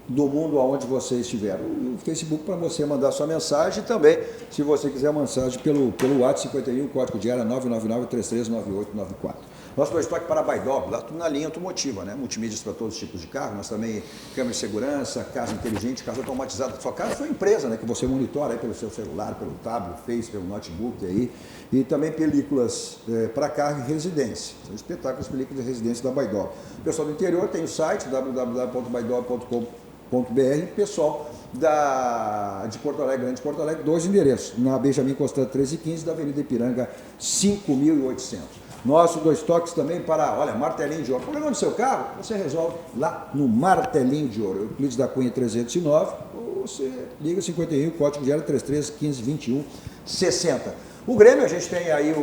do mundo aonde você estiver. O Facebook para você mandar sua mensagem e também, se você quiser mensagem pelo WhatsApp 51, código de área 999-339894. Nosso Dois Toques para a Baidop, lá tudo na linha automotiva, né? Multimídias para todos os tipos de carro, mas também câmera de segurança, casa inteligente, casa automatizada. Sua casa é sua empresa, né? Que você monitora aí pelo seu celular, pelo tablet, Face, pelo notebook aí. E também películas para carro e residência. São espetáculos, películas de residência da Baidop. O pessoal do interior tem o site www.baidop.com.br. Pessoal de Porto Alegre, Grande Porto Alegre, 2 endereços. Na Benjamin Constant 1315, da Avenida Ipiranga 5800. Nosso Dois Toques também para, olha, martelinho de ouro. Problema no seu carro, você resolve lá no Martelinho de Ouro. Euclides da Cunha 309, ou você liga 51, código de área 33 15 21 60. O Grêmio, a gente tem aí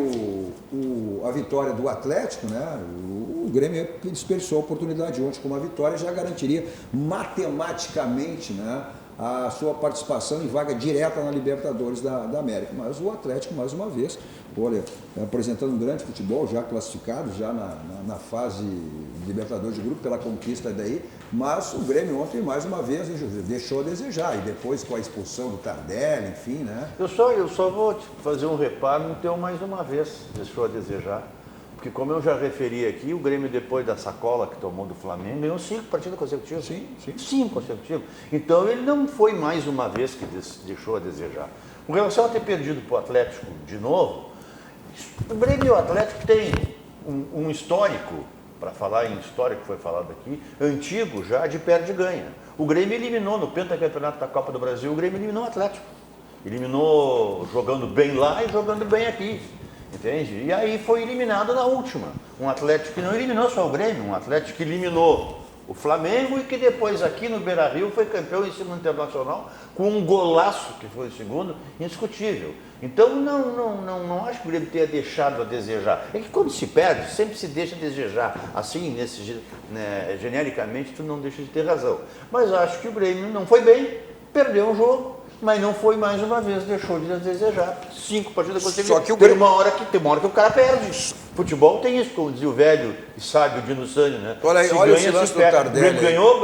a vitória do Atlético, né? O Grêmio desperdiçou a oportunidade ontem com uma vitória, já garantiria matematicamente, né, a sua participação em vaga direta na Libertadores da América. Mas o Atlético, mais uma vez, olha, apresentando um grande futebol, já classificado, já na fase de Libertadores de grupo, pela conquista daí, mas o Grêmio ontem, mais uma vez, deixou a desejar, e depois com a expulsão do Tardelli, enfim, né? Eu só vou fazer um reparo, então mais uma vez deixou a desejar. Porque como eu já referi aqui, o Grêmio, depois da sacola que tomou do Flamengo, ganhou 5 partidas consecutivas. Sim. 5 consecutivas. Então ele não foi mais uma vez que deixou a desejar. Com relação a ter perdido para o Atlético de novo, o Grêmio e o Atlético têm um histórico, para falar em história que foi falado aqui, antigo já, de perde e ganha. O Grêmio eliminou no pentacampeonato da Copa do Brasil, o Grêmio eliminou o Atlético. Eliminou jogando bem lá e jogando bem aqui. Entende? E aí foi eliminado na última. Um Atlético que não eliminou só o Grêmio, um Atlético que eliminou o Flamengo e que depois aqui no Beira-Rio foi campeão em cima do Internacional com um golaço, que foi o segundo, indiscutível. Então não acho que o Grêmio tenha deixado a desejar. É que quando se perde, sempre se deixa a desejar. Assim, genericamente, tu não deixa de ter razão. Mas acho que o Grêmio não foi bem, perdeu um jogo, mas não foi mais uma vez, deixou de desejar. 5 partidas conseguidas. Só que tem uma hora que o cara perde. Futebol tem isso, como dizia o velho e sábio Dino Sânio, né? Olha esse lance do Tardelli. Ganhou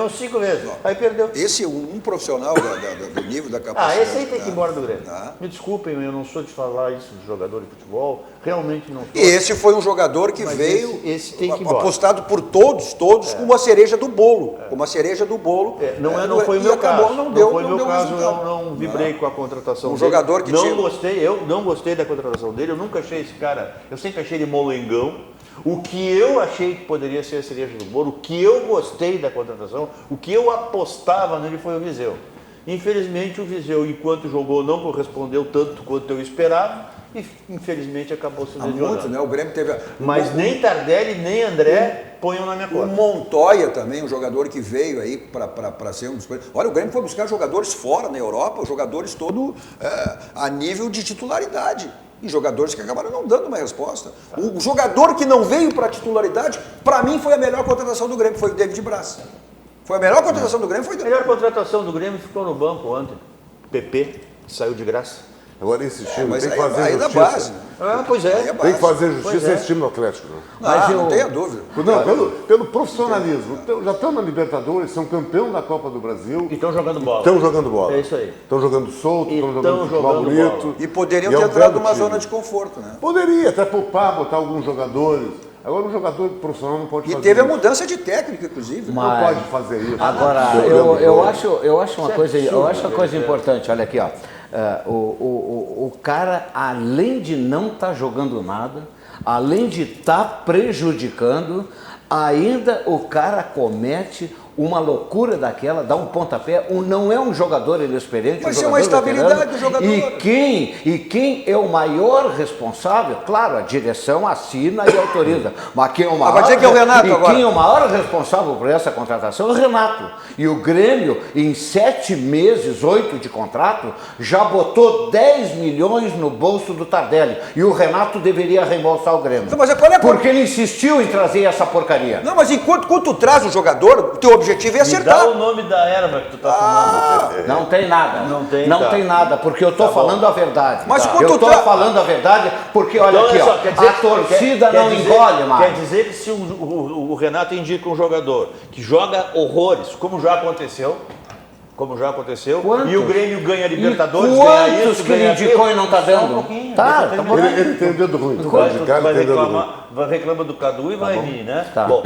5 vezes. Aí perdeu. Esse é um profissional do nível da capacidade. Esse aí tem que ir embora do Grêmio. Me desculpem, eu não sou de falar isso de jogador de futebol. Realmente não sou. Esse foi um jogador que veio esse tem que ir embora. Apostado por todos com uma cereja do bolo. Uma cereja do bolo. Não foi o meu caso. Não foi o meu caso, eu não vibrei com a contratação dele. Jogador que eu não gostei da contratação dele, eu nunca achei esse cara, eu sempre achei ele molengão. O que eu achei que poderia ser a cereja do bolo, o que eu gostei da contratação, o que eu apostava nele foi o Viseu. Infelizmente o Viseu, enquanto jogou, não correspondeu tanto quanto eu esperava e infelizmente acabou se Há muito, lesionando. né? O Grêmio teve... Mas nem Tardelli, nem André ponham na minha O conta. Montoya também, um jogador que veio aí para ser um dos... Olha, o Grêmio foi buscar jogadores fora, na Europa, jogadores todo a nível de titularidade. E jogadores que acabaram não dando uma resposta. O jogador que não veio para titularidade, para mim, foi a melhor contratação do Grêmio, foi o David Braz. Foi a melhor contratação do Grêmio, foi o A melhor contratação do Grêmio ficou no banco ontem. PP, que saiu de graça. Agora esse time mas tem que aí- fazer aí da justiça. base. Ah, pois Aí é. é base. Tem que fazer justiça Pois é. esse time do Atlético. Né? Não tenha dúvida. Não, pelo profissionalismo. Já estão na Libertadores, são campeão da Copa do Brasil. E estão jogando bola. Estão jogando bola. É isso aí. Estão jogando solto, E estão tão jogando futebol jogando bonito. bola. E poderiam E é ter um entrado belo numa time. zona de conforto, né? Poderia até poupar, botar alguns jogadores. Agora um jogador profissional não pode E fazer teve a isso. mudança de técnico, inclusive. Não pode fazer isso. Agora, Jogando eu bola. acho uma coisa importante, olha aqui, ó. O cara, além de não estar jogando nada, além de estar prejudicando, ainda o cara comete uma loucura daquela, dá um pontapé, não é um jogador inexperiente, Mas um é uma jogador estabilidade veterano. do jogador. E quem é o maior responsável? Claro, a direção assina e autoriza, mas quem é o maior, vai dizer que é o Renato e agora. quem é o maior responsável por essa contratação é o Renato. E o Grêmio, em 7 meses, 8 de contrato, já botou 10 milhões no bolso do Tardelli. E o Renato deveria reembolsar o Grêmio. Não, mas qual é a- Porque ele insistiu em trazer essa porcaria. Não, mas quando tu traz o jogador, o teu objetivo é Me dá acertar. o nome da erva que tu tá fumando. Não tem nada. Não tem, Não tá. tem nada, porque eu tô Tá falando bom. a verdade. Mas Tá. quando Eu tu tô tra- falando a verdade porque, olha Então, aqui, olha ó, só, quer dizer- a torcida quer não dizer- engole mais. Quer dizer que se o Renato indica um jogador que joga horrores, como já aconteceu, Quantos? e o Grêmio ganha Libertadores, E ganha quantos isso, que ele ganha indicou aquilo. e não tá Só um dando? pouquinho, Tá, deixa eu tá terminar. Ele tem o dedo ruim. Tu O vai, Ricardo tu vai tem dedo ruim. reclamar, reclama do Cadu e vai vir, né? Tá. Bom,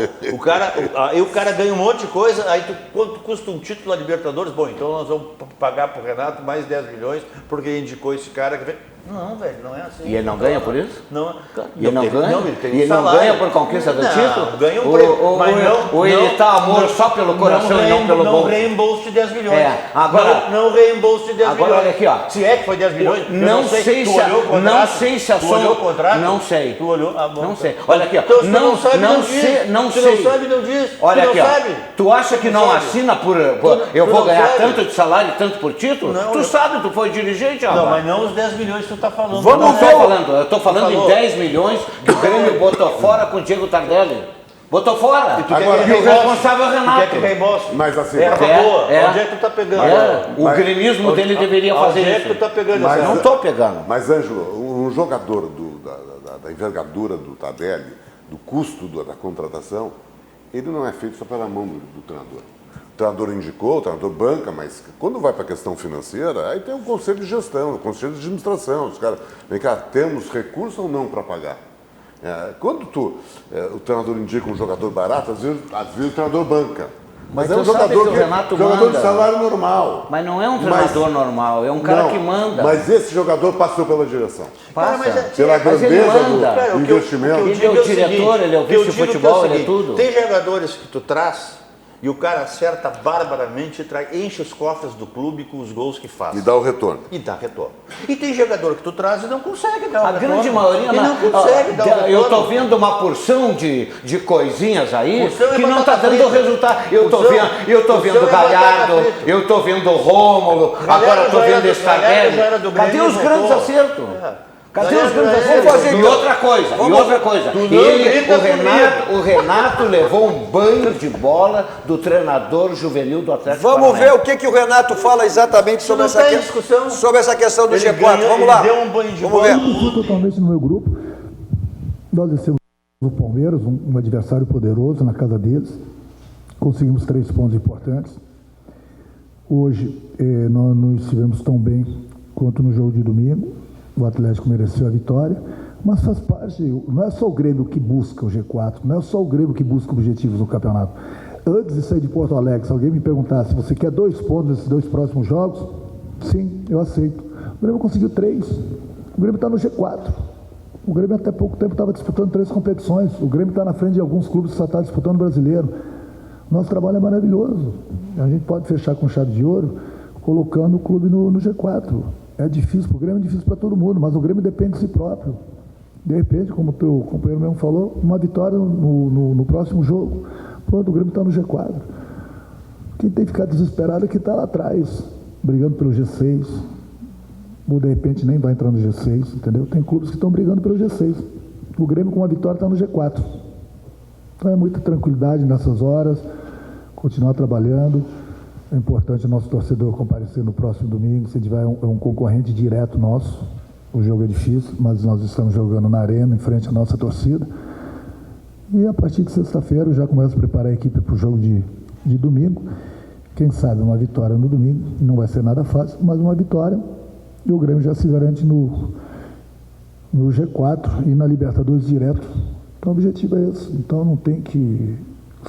aí o cara ganha um monte de coisa, aí quanto custa um título da Libertadores? Bom, então nós vamos pagar pro Renato mais 10 milhões, porque ele indicou esse cara que vem. Não, velho, não é assim. E ele não ganha por isso? Não, E ele não ganha? Não, ele tem um E ele não salário. ganha por conquista do Não, título? ganha um prêmio, mas não... Ou ele tá amor só pelo coração e não pelo Não bolso? reembolso de 10 milhões. É, agora- Não reembolso de 10 Agora, milhões. olha aqui, ó. Se é que foi 10 milhões, eu Não sei tu se olhou o contrato? não sei se a Tu olhou o contrato? Não sei. Tu olhou? Ah, bom. Não sei. Olha aqui, ó. Então, se tu não sabe, não não sei, diz. não Tu sei. não sabe, não diz. Olha Tu aqui, não ó. sabe. Tu acha que Tu não sabe. assina por eu tu vou não ganhar sabe. tanto de salário, tanto por título? Não, Tu eu- sabe, tu foi dirigente, Não, rapaz. mas não os 10 milhões que tu tá falando. Vamos Não ver estou o- falando, eu estou falando em falou. 10 milhões que o Grêmio botou fora com o Diego Tardelli. Botou fora. Tu quer Agora- que E o reembolse? responsável é o Tu Renato. quer que reembolse? Mas assim, Erva É, boa. é. Onde é que tu tá pegando? O gremismo dele deveria fazer Onde é isso. que tu tá pegando Mas- essa Não estou pegando. Mas, Ângelo, um jogador da envergadura do Tardelli, do custo da contratação, ele não é feito só pela mão do treinador. O treinador indicou, o treinador banca, mas quando vai para a questão financeira, aí tem um conselho de gestão, um conselho de administração. Os caras, vem cá, temos recurso ou não para pagar? Quando o treinador indica um jogador barato, às vezes o treinador banca. Mas é um tu sabe jogador, que o Renato jogador manda. de salário normal. Mas não é um treinador normal, é um cara Não, que manda. Mas esse jogador passou pela direção. Passa. Pela Mas ele grandeza manda. do Cara, o que eu investimento. Ele digo é o seguinte, diretor, ele é o que eu digo vice-futebol, que ele é seguinte, tudo. Tem jogadores que tu traz e o cara acerta barbaramente, enche os cofres do clube com os gols que faz. E dá o retorno. E dá retorno. E tem jogador que tu traz e não consegue dar o A retorno. grande maioria Ele não consegue dar o retorno. eu estou vendo uma porção de coisinhas aí Porção é que não está batata dando frita. resultado. Eu estou Porção- vendo porção é Galhardo, batata frita. eu estou vendo o Rômulo, Galhardo agora estou já era vendo do- esse Tardelli. Galhardo já era do Cadê Grêmio os e grandes voltou. acertos? Cadê os Galhardo grandes já era. acertos? Vamos fazer E então. outra coisa, Tu não grita o Renato levou um banho de bola do treinador juvenil do Atlético Vamos ver Paranaense. o que o Renato fala exatamente sobre não essa, tem discussão. sobre essa questão do Ele G4. ganhou, Vamos ele lá. deu um banho de Vamos bola. ver. Eu fui totalmente no meu grupo. Nós descemos o Palmeiras, um adversário poderoso na casa deles. Conseguimos 3 pontos importantes. Hoje nós não estivemos tão bem quanto no jogo de domingo. O Atlético mereceu a vitória, mas faz parte. Não é só o Grêmio que busca o G4, não é só o Grêmio que busca objetivos no campeonato. Antes de sair de Porto Alegre, se alguém me perguntasse, você quer 2 pontos nesses 2 próximos jogos? Sim, eu aceito. O Grêmio conseguiu 3. O Grêmio está no G4. O Grêmio até pouco tempo estava disputando 3 competições. O Grêmio está na frente de alguns clubes que só está disputando o brasileiro. Nosso trabalho é maravilhoso. A gente pode fechar com chave de ouro colocando o clube no G4. É difícil para o Grêmio, é difícil para todo mundo, mas o Grêmio depende de si próprio. De repente, como o teu companheiro mesmo falou, uma vitória no próximo jogo. Pronto, o Grêmio está no G4. Quem tem que ficar desesperado é que está lá atrás, brigando pelo G6. Ou de repente nem vai entrar no G6, entendeu? Tem clubes que estão brigando pelo G6. O Grêmio com uma vitória está no G4. Então é muita tranquilidade nessas horas, continuar trabalhando. É importante o nosso torcedor comparecer no próximo domingo. Se tiver um concorrente direto nosso, o jogo é difícil, mas nós estamos jogando na arena, em frente à nossa torcida. E a partir de sexta-feira eu já começo a preparar a equipe para o jogo de domingo. Quem sabe uma vitória no domingo, não vai ser nada fácil, mas uma vitória. E o Grêmio já se garante no G4 e na Libertadores direto. Então o objetivo é esse. Então não tem que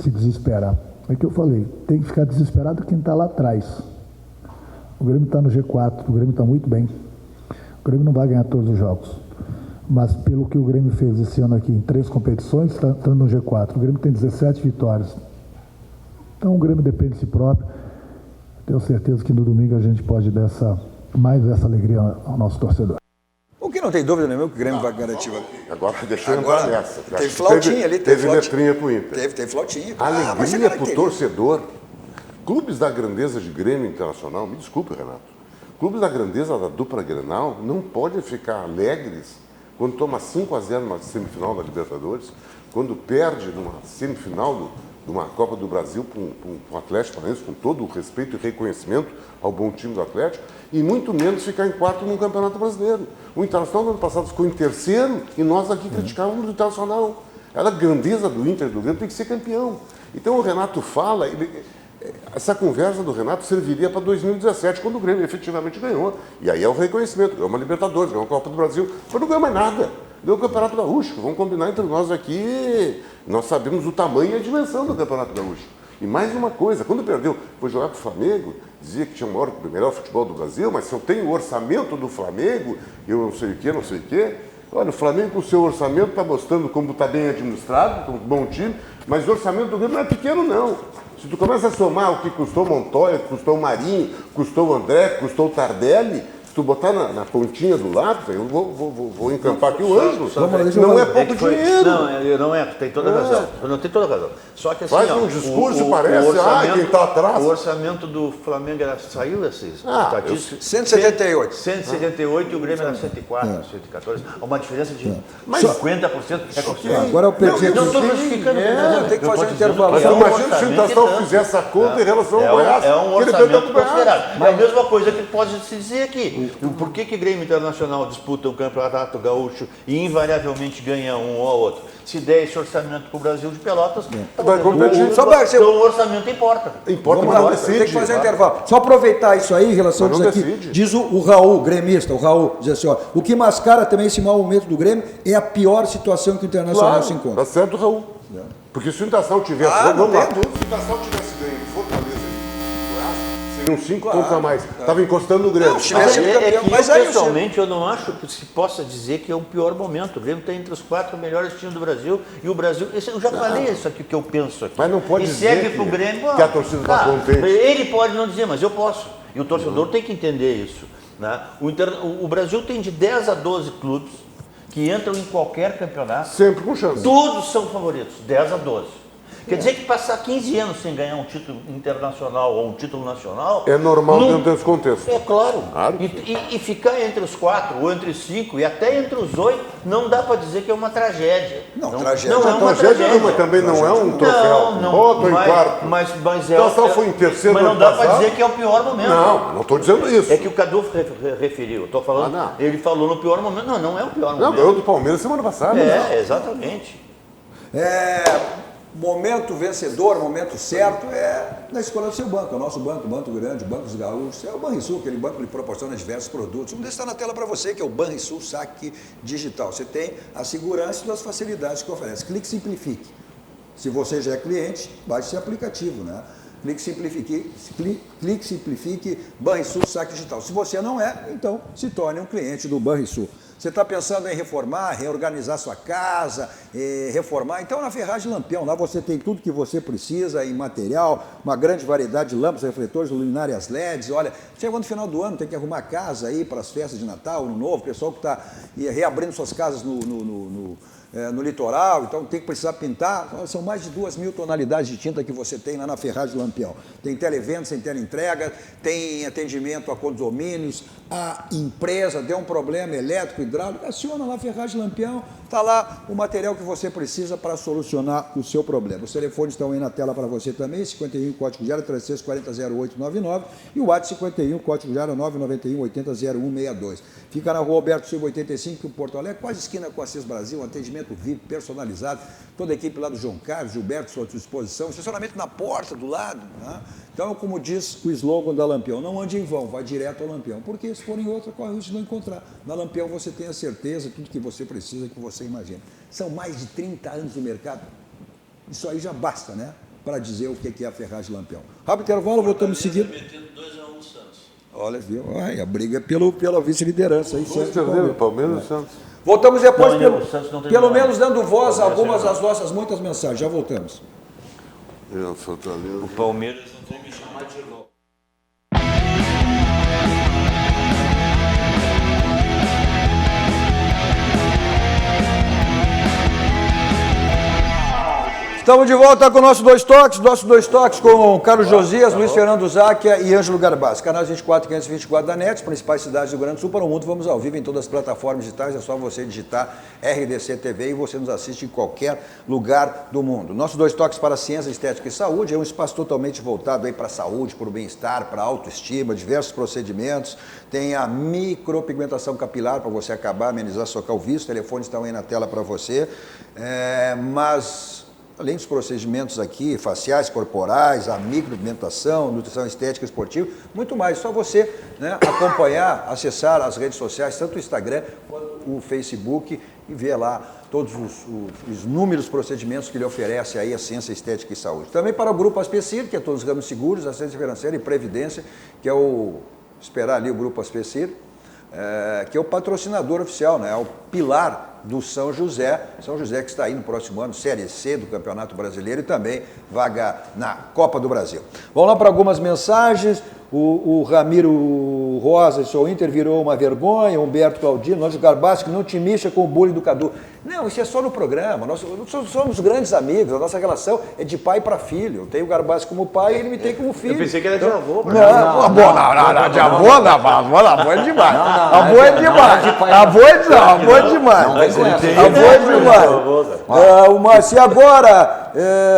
se desesperar. É o que eu falei, tem que ficar desesperado quem está lá atrás. O Grêmio está no G4, o Grêmio está muito bem. O Grêmio não vai ganhar todos os jogos. Mas pelo que o Grêmio fez esse ano aqui em 3 competições, está no G4. O Grêmio tem 17 vitórias. Então o Grêmio depende de si próprio. Tenho certeza que no domingo a gente pode dar mais essa alegria ao nosso torcedor. O que não tem dúvida nenhuma que o Grêmio vai garantir. Agora deixa eu entrar nessa. Tem flautinha ali. Teve letrinha pro Inter. Tem flautinha. Alegria pro torcedor. Clubes da grandeza de Grêmio Internacional, me desculpe, Renato, clubes da grandeza da dupla Grenal não podem ficar alegres quando toma 5-0 numa semifinal da Libertadores, quando perde numa semifinal de uma Copa do Brasil para um Atlético Paranaense, com todo o respeito e reconhecimento ao bom time do Atlético, e muito menos ficar em quarto num Campeonato Brasileiro. O Internacional no ano passado ficou em terceiro e nós aqui criticávamos o Internacional. Era a grandeza do Inter, do Grêmio, tem que ser campeão. Então o Renato fala, essa conversa do Renato serviria para 2017, quando o Grêmio efetivamente ganhou. E aí é o reconhecimento, ganhou uma Libertadores, ganhou uma Copa do Brasil, mas não ganhou mais nada. Ganhou o Campeonato Gaúcho. Vamos combinar entre nós aqui, nós sabemos o tamanho e a dimensão do Campeonato Gaúcho. E mais uma coisa, quando perdeu, foi jogar com o Flamengo, dizia que tinha o melhor futebol do Brasil, mas se eu tenho o orçamento do Flamengo, eu não sei o quê. Olha, o Flamengo com o seu orçamento está mostrando como está bem administrado, um bom time, mas o orçamento do Grêmio não é pequeno, não. Se tu começa a somar o que custou o Montoya, custou o Marinho, custou o André, custou o Tardelli, se tu botar na pontinha do lápis, eu vou encampar aqui o Ângelo. Não é pouco dinheiro. Não é, tu tem toda a razão. Não tem toda a razão. Só que assim, faz um discurso, parece, quem está atrás. O orçamento do Flamengo saiu esses estatísticas. 178. 178 e o Grêmio era 104, 114. Uma diferença de 50%. É considerável. Agora eu perdi aqui. Não estou justificando. Tem que fazer um intervalo. Mas imagina se o Internacional fizer essa conta em relação ao Goiás. É um orçamento considerável. É a mesma coisa que pode se dizer aqui. Por que o Grêmio Internacional disputa o Campeonato Gaúcho e invariavelmente ganha um ou outro? Se der esse orçamento para o Brasil de Pelotas, vai competir. Então o orçamento importa. Importa, mas não decide. Tem que fazer um intervalo. Só aproveitar isso aí em relação a isso aqui. Diz o Raul, gremista, o Raul, diz assim, ó, o que mascara também esse mau momento do Grêmio é a pior situação que o Internacional se encontra. Tá certo, Raul. Porque se o Internacional tivesse... se o Internacional tivesse ganho de Fortaleza, seriam 5 pontos a mais. Estava encostando no Grêmio. Pessoalmente, eu não acho que se possa dizer que é o pior momento. O Grêmio está entre os 4 melhores times do Brasil e o Brasil... Eu já falei isso aqui, que eu penso aqui. Mas não pode dizer pro Grêmio, que a torcida está contente. Ele pode não dizer, mas eu posso. E o torcedor tem que entender isso. Né? O Brasil tem de 10 a 12 clubes que entram em qualquer campeonato. Sempre com chance. Todos são favoritos, 10 a 12. Quer dizer que passar 15 anos sem ganhar um título internacional ou um título nacional... É normal dentro desse contexto. É claro. E ficar entre os 4 ou entre os 5 e até entre os 8 não dá para dizer que é uma tragédia. Não tragédia. Não é uma tragédia. Mas também não é um troféu. Não. Em quarto. Mas Então foi em terceiro. Mas não dá para dizer que é o pior momento. Não estou dizendo isso. É que o Cadu referiu. Estou falando. Ele falou no pior momento. Não é o pior momento. Não, ganhou do Palmeiras semana passada. Exatamente. Momento vencedor, momento certo é na escolha do seu banco, o nosso banco, o Banco Grande, o Banco dos Gaúchos, é o Banrisul, aquele banco que lhe proporciona diversos produtos. Um desses está na tela para você, que é o Banrisul Saque Digital. Você tem a segurança e as facilidades que oferece. Clique Simplifique. Se você já é cliente, baixe esse aplicativo, né? Clique Simplifique, Banrisul Saque Digital. Se você não é, então se torne um cliente do Banrisul. Você está pensando em reformar, reorganizar sua casa, reformar? Então, na Ferragem Lampião, lá você tem tudo que você precisa em material, uma grande variedade de lâmpadas, refletores, luminárias LEDs. Olha, chegou no final do ano, tem que arrumar casa aí para as festas de Natal, Ano Novo, pessoal que está reabrindo suas casas no litoral, então tem que precisar pintar. São mais de 2.000 tonalidades de tinta que você tem lá na Ferragem Lampião. Tem televenda sem teleentrega, tem atendimento a condomínios, a empresa deu um problema elétrico, hidráulico, aciona lá a Ferragem Lampião, está lá o material que você precisa para solucionar o seu problema. Os telefones estão aí na tela para você também, 51 código de área 36400899 e o WhatsApp 51 código de área 991 800162. Fica na Rua Alberto Silva 85, em Porto Alegre, quase esquina com a Assis Brasil, um atendimento VIP personalizado, toda a equipe lá do João Carlos, Gilberto, sua disposição, estacionamento na porta do lado, né? Então, como diz o slogan da Lampião, não ande em vão, vá direto ao Lampião, porque se for em outra, corre o risco de não encontrar. Na Lampião você tem a certeza, tudo que você precisa, que você imagina. São mais de 30 anos no mercado, isso aí já basta, né, para dizer o que é a Ferragem Lampião. Rápido intervalo, voltamos em seguida. Olha, viu? Ai, a briga é pela vice-liderança. Palmeiras e Santos. Voltamos depois, pelo menos dando voz a algumas das nossas muitas mensagens. Já voltamos. O Palmeiras não tem me chamar de louco. Estamos de volta com o nosso Dois Toques com Carlos Josias, Luiz Fernando Záquia e Ângelo Garbassi. Canais 24 e 524 da NET, principais cidades do Rio Grande do Sul para o mundo. Vamos ao vivo em todas as plataformas digitais, é só você digitar RDC TV e você nos assiste em qualquer lugar do mundo. Nosso Dois Toques para Ciência, Estética e Saúde é um espaço totalmente voltado aí para a saúde, para o bem-estar, para a autoestima, diversos procedimentos. Tem a micropigmentação capilar para você acabar, amenizar sua calvície. Os telefones estão aí na tela para você. Além dos procedimentos aqui, faciais, corporais, a micropigmentação, nutrição estética esportiva, muito mais. Só você, né, acompanhar, acessar as redes sociais, tanto o Instagram quanto o Facebook, e ver lá todos os inúmeros procedimentos que lhe oferece aí a Ciência Estética e Saúde. Também para o Grupo Aspecir, que é todos os ramos seguros, assistência financeira e previdência, que é o Grupo Aspecir, que é o patrocinador oficial, né, é o pilar do São José que está aí no próximo ano, Série C do Campeonato Brasileiro e também vaga na Copa do Brasil. Vamos lá para algumas mensagens. O Ramiro Rosa, seu Inter virou uma vergonha, Humberto Claudino, nós o Garbassi, que não te mexa com o bullying do Cadu. Não, isso é só no programa, nós somos grandes amigos, a nossa relação é de pai para filho. Eu tenho o Garbassi como pai e ele me tem como filho. Eu pensei que era de avô. Não, de avô é demais. Avô é demais. Avô é demais. O Márcio, agora,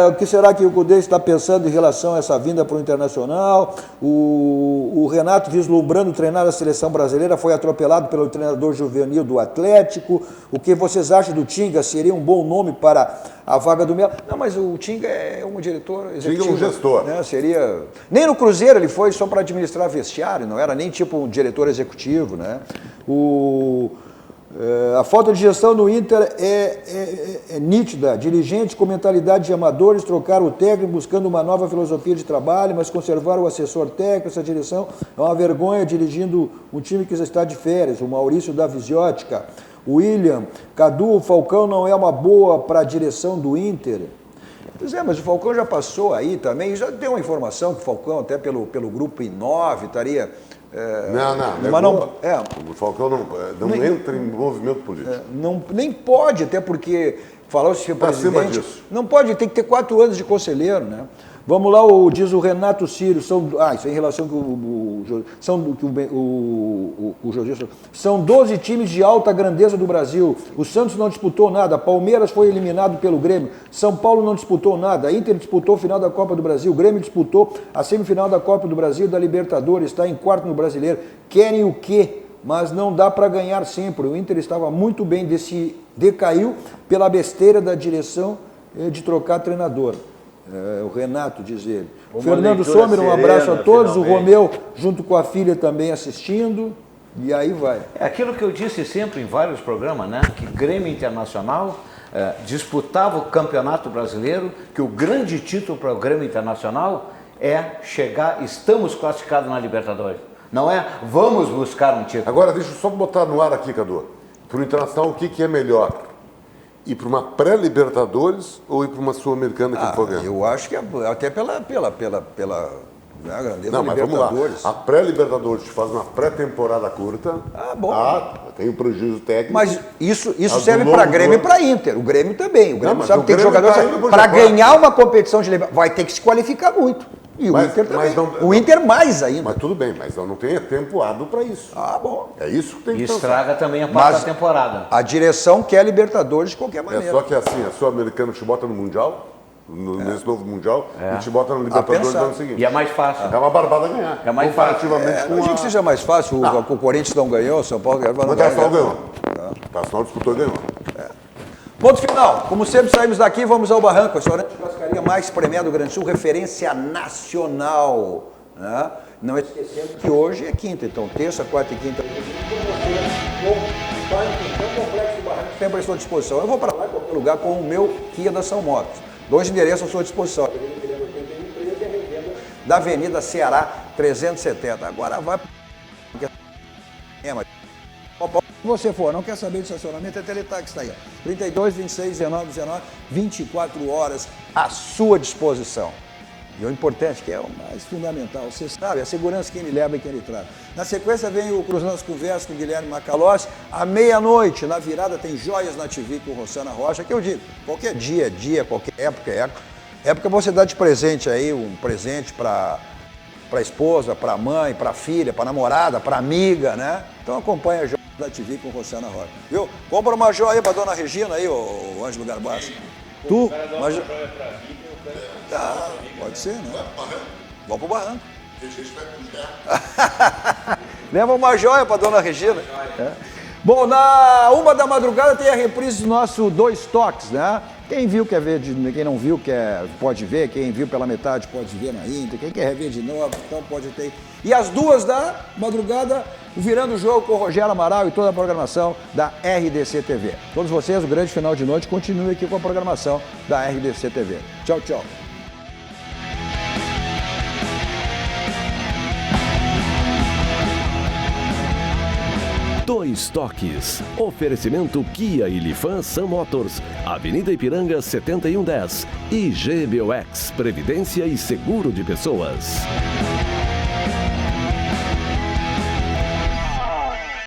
o que será que o Cudê está pensando em relação a essa vinda para o Internacional? O Renato, vislumbrando treinar a seleção brasileira, foi atropelado pelo treinador juvenil do Atlético. O que vocês acham do Tinga? Seria um bom nome para a vaga do Melo? Não, mas o Tinga é um diretor executivo. Tinga é um gestor. Né? Seria... Nem no Cruzeiro ele foi só para administrar vestiário, não era nem tipo um diretor executivo, né? A falta de gestão no Inter é nítida. Dirigentes com mentalidade de amadores trocaram o técnico buscando uma nova filosofia de trabalho, mas conservaram o assessor técnico. Essa direção é uma vergonha dirigindo um time que já está de férias. O Maurício da Visiótica, o William, Cadu, o Falcão não é uma boa para a direção do Inter. Pois é, mas o Falcão já passou aí também, já deu uma informação que o Falcão, até pelo grupo I9, estaria... O Falcão não entra em movimento político. Nem pode, até porque falou-se presidente. Não pode, tem que ter 4 anos de conselheiro, né? Vamos lá, diz o Renato Círio, isso é em relação com o José. São 12 times de alta grandeza do Brasil. O Santos não disputou nada, Palmeiras foi eliminado pelo Grêmio, São Paulo não disputou nada, Inter disputou o final da Copa do Brasil, Grêmio disputou a semifinal da Copa do Brasil e da Libertadores, está em quarto no Brasileiro. Querem o quê? Mas não dá para ganhar sempre. O Inter estava muito bem, decaiu pela besteira da direção de trocar treinador. O Renato, diz ele. Fernando Sommer, um abraço a todos. Finalmente. O Romeu, junto com a filha, também assistindo. E aí vai. É aquilo que eu disse sempre em vários programas, né? Que Grêmio Internacional disputava o Campeonato Brasileiro, que o grande título para o Grêmio Internacional é chegar, estamos classificados na Libertadores. Não é vamos buscar um título. Agora, deixa eu só botar no ar aqui, Cadu. Para o Internacional, o que é melhor? Ir para uma pré-Libertadores ou ir para uma Sul-Americana que for ganhar? Eu acho que até pela grandeza não, da mas vamos Libertadores. lá. A pré-Libertadores te faz uma pré-temporada curta. Bom. Tem um prejuízo técnico. Mas isso serve para Grêmio e para Inter. O Grêmio também. O Grêmio sabe que tem que jogador tá para ganhar uma competição de Libertadores. Vai ter que se qualificar muito. E o Inter também. O Inter mais ainda. Mas tudo bem, mas não tem tempo hábil para isso. Bom. É isso que tem que pensar. Estraga também a parte da temporada. A direção quer Libertadores de qualquer maneira. É só que assim, a Sul-Americana te bota no Mundial, nesse novo Mundial, e te bota no Libertadores no ano seguinte. E é mais fácil. É uma barbada ganhar. É mais fácil. Não digo que seja mais fácil, o Corinthians não ganhou, o São Paulo ganhou. Mas o Internacional ganhou. O Internacional disputou e ganhou. Ponto final. Como sempre, saímos daqui e vamos ao Barranco, restaurante de churrascaria mais premiado do Rio Grande do Sul, referência nacional. Né? Não esquecendo que hoje é quinta, então terça, quarta e quinta. O complexo do Barranco sempre à sua disposição. Eu vou para lá em qualquer lugar com o meu Kia da São Motos. 2 endereços à sua disposição. Da Avenida Ceará 370. Agora vai para se você for, não quer saber de estacionamento, é Teletax, está aí. 32, 26, 19, 19, 24 horas à sua disposição. E o importante, que é o mais fundamental, você sabe, a segurança quem lhe leva e quem lhe traz. Na sequência vem o Cruzando as Conversas com o Guilherme Macalossi. À meia-noite, na virada, tem Joias na TV com Rossana Rocha, que eu digo, qualquer dia, qualquer época é época. Época você dá de presente aí, um presente para a esposa, para a mãe, para a filha, para a namorada, para a amiga, né? Então acompanha a Joias da TV com Rossana Rocha. Viu? Compra uma joia para dona Regina aí, o Ângelo Garbassi. Tu? Uma joia para mim, pode ser, né? Vamos pro Barranco. Leva uma joia para dona Regina. Bom, na 1 da madrugada tem a reprise do nosso Dois Toques, né? Quem viu quer ver, quem não viu pode ver, quem viu pela metade pode ver na íntegra, quem quer rever de novo, então pode ter. E às 2 da madrugada, Virando o Jogo com o Rogério Amaral e toda a programação da RDC TV. Todos vocês, o grande final de noite, continuem aqui com a programação da RDC TV. Tchau, tchau. Dois Toques. Oferecimento Kia e Lifan Sam Motors. Avenida Ipiranga 7110. E GBOX. Previdência e Seguro de Pessoas.